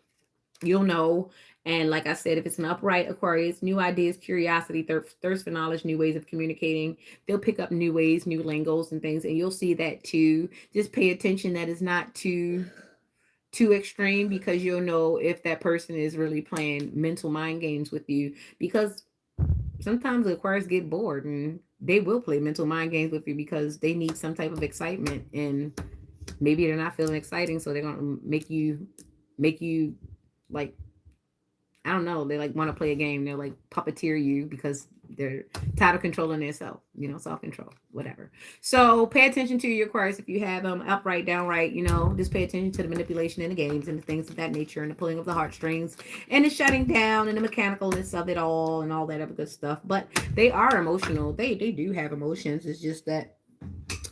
You'll know. And like I said, if it's an upright Aquarius, new ideas, curiosity, thirst for knowledge, new ways of communicating, they'll pick up new ways, new lingos and things, and you'll see that too. Just pay attention that is not too extreme, because you'll know if that person is really playing mental mind games with you, because sometimes the Aquarius get bored and they will play mental mind games with you because they need some type of excitement, and maybe they're not feeling exciting, so they're going to make you like, I don't know, they like want to play a game. They're like puppeteer you because they're tired of controlling themselves, self control, whatever. So pay attention to your Aquarius if you have them upright, downright, just pay attention to the manipulation in the games and the things of that nature, and the pulling of the heartstrings and the shutting down and the mechanicalness of it all and all that other good stuff. But they are emotional. They do have emotions. It's just that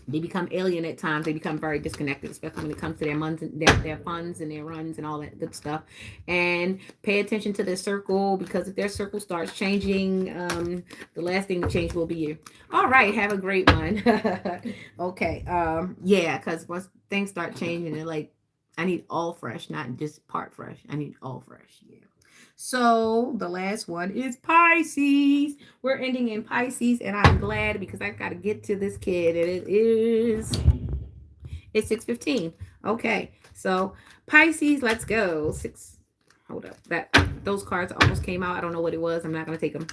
they become alien at times. They become very disconnected, especially when it comes to their funds and their runs and all that good stuff. And pay attention to their circle, because if their circle starts changing, the last thing to change will be you. All right, have a great one. Okay, yeah, because once things start changing, they're like, I need all fresh, not just part fresh. I need all fresh. Yeah. So the last one is Pisces. We're ending in Pisces, and I'm glad because I got to get to this kid, and it's 6:15. Okay, so Pisces, let's go. Hold up, those cards almost came out. I don't know what it was. I'm not gonna take them.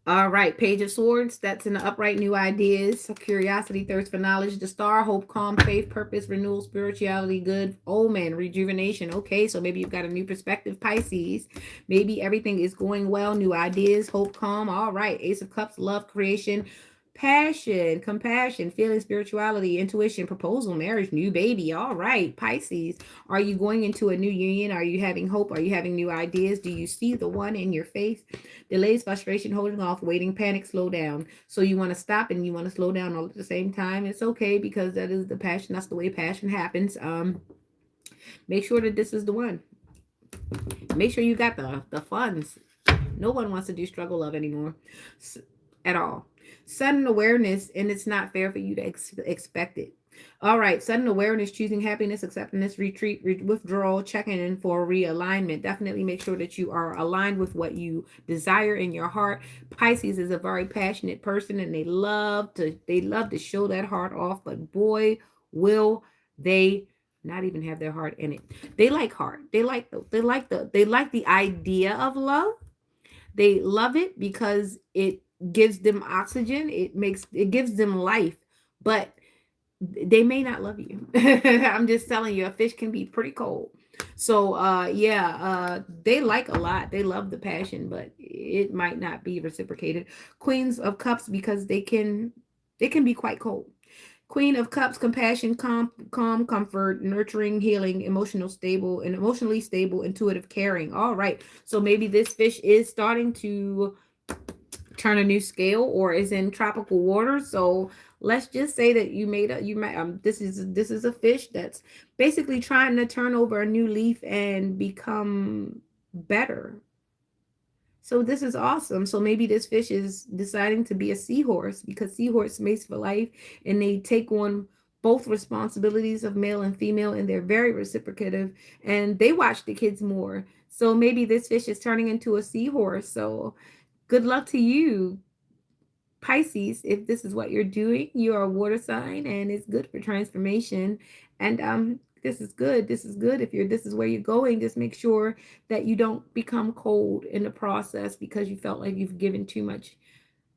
All right, Page of Swords, that's in the upright, new ideas, curiosity, thirst for knowledge, the star, hope, calm, faith, purpose, renewal, spirituality, good, omen, rejuvenation. Okay, so maybe you've got a new perspective, Pisces. Maybe everything is going well, new ideas, hope, calm. All right, Ace of Cups, love, creation, passion, compassion, feeling, spirituality, intuition, proposal, marriage, new baby. All right, Pisces, are you going into a new union? Are you having hope? Are you having new ideas? Do you see the one in your face? Delays, frustration, holding off, waiting, panic, slow down. So you want to stop and you want to slow down all at the same time. It's okay, because that is the passion. That's the way passion happens. Make sure that this is the one. Make sure you got the funds. No one wants to do struggle love anymore at all. Sudden awareness, and it's not fair for you to expect it. All right, sudden awareness, choosing happiness, acceptance, retreat, withdrawal, checking in for realignment. Definitely make sure that you are aligned with what you desire in your heart. Pisces is a very passionate person, and they love to show that heart off, but boy, will they not even have their heart in it. They like heart. They like the idea of love. They love it because it gives them oxygen. It gives them life, but they may not love you. I'm just telling you, a fish can be pretty cold. So yeah, they like a lot. They love the passion, but it might not be reciprocated. Queens of Cups, because they can be quite cold. Queen of Cups, compassion, calm, comfort, nurturing, healing, emotionally stable, intuitive, caring. All right. So maybe this fish is starting to turn a new scale or is in tropical water. So let's just say that you might this is a fish that's basically trying to turn over a new leaf and become better. So this is awesome. So maybe this fish is deciding to be a seahorse, because seahorse mates for life, and they take on both responsibilities of male and female, and they're very reciprocative, and they watch the kids more. So maybe this fish is turning into a seahorse. So good luck to you, Pisces. If this is what you're doing, you're a water sign, and it's good for transformation. And this is good. This is good. If this is where you're going, just make sure that you don't become cold in the process because you felt like you've given too much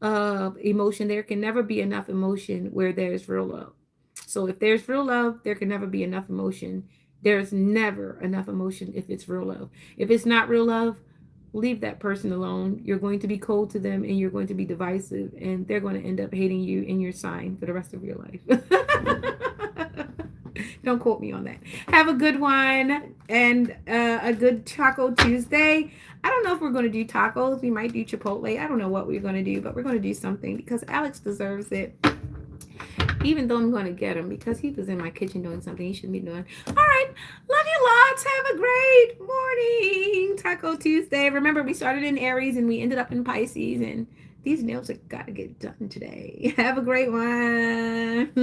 emotion. There can never be enough emotion where there's real love. So if there's real love, there can never be enough emotion. There's never enough emotion if it's real love. If it's not real love, leave that person alone. You're going to be cold to them, and you're going to be divisive, and they're going to end up hating you in your sign for the rest of your life. Don't quote me on that. Have a good one, and a good Taco Tuesday. I don't know if we're going to do tacos. We might do Chipotle. I don't know what we're going to do, but we're going to do something because Alex deserves it. Even though I'm going to get him because he was in my kitchen doing something he shouldn't be doing. All right. Love you lots. Have a great morning. Taco Tuesday. Remember, we started in Aries and we ended up in Pisces. And these nails have got to get done today. Have a great one.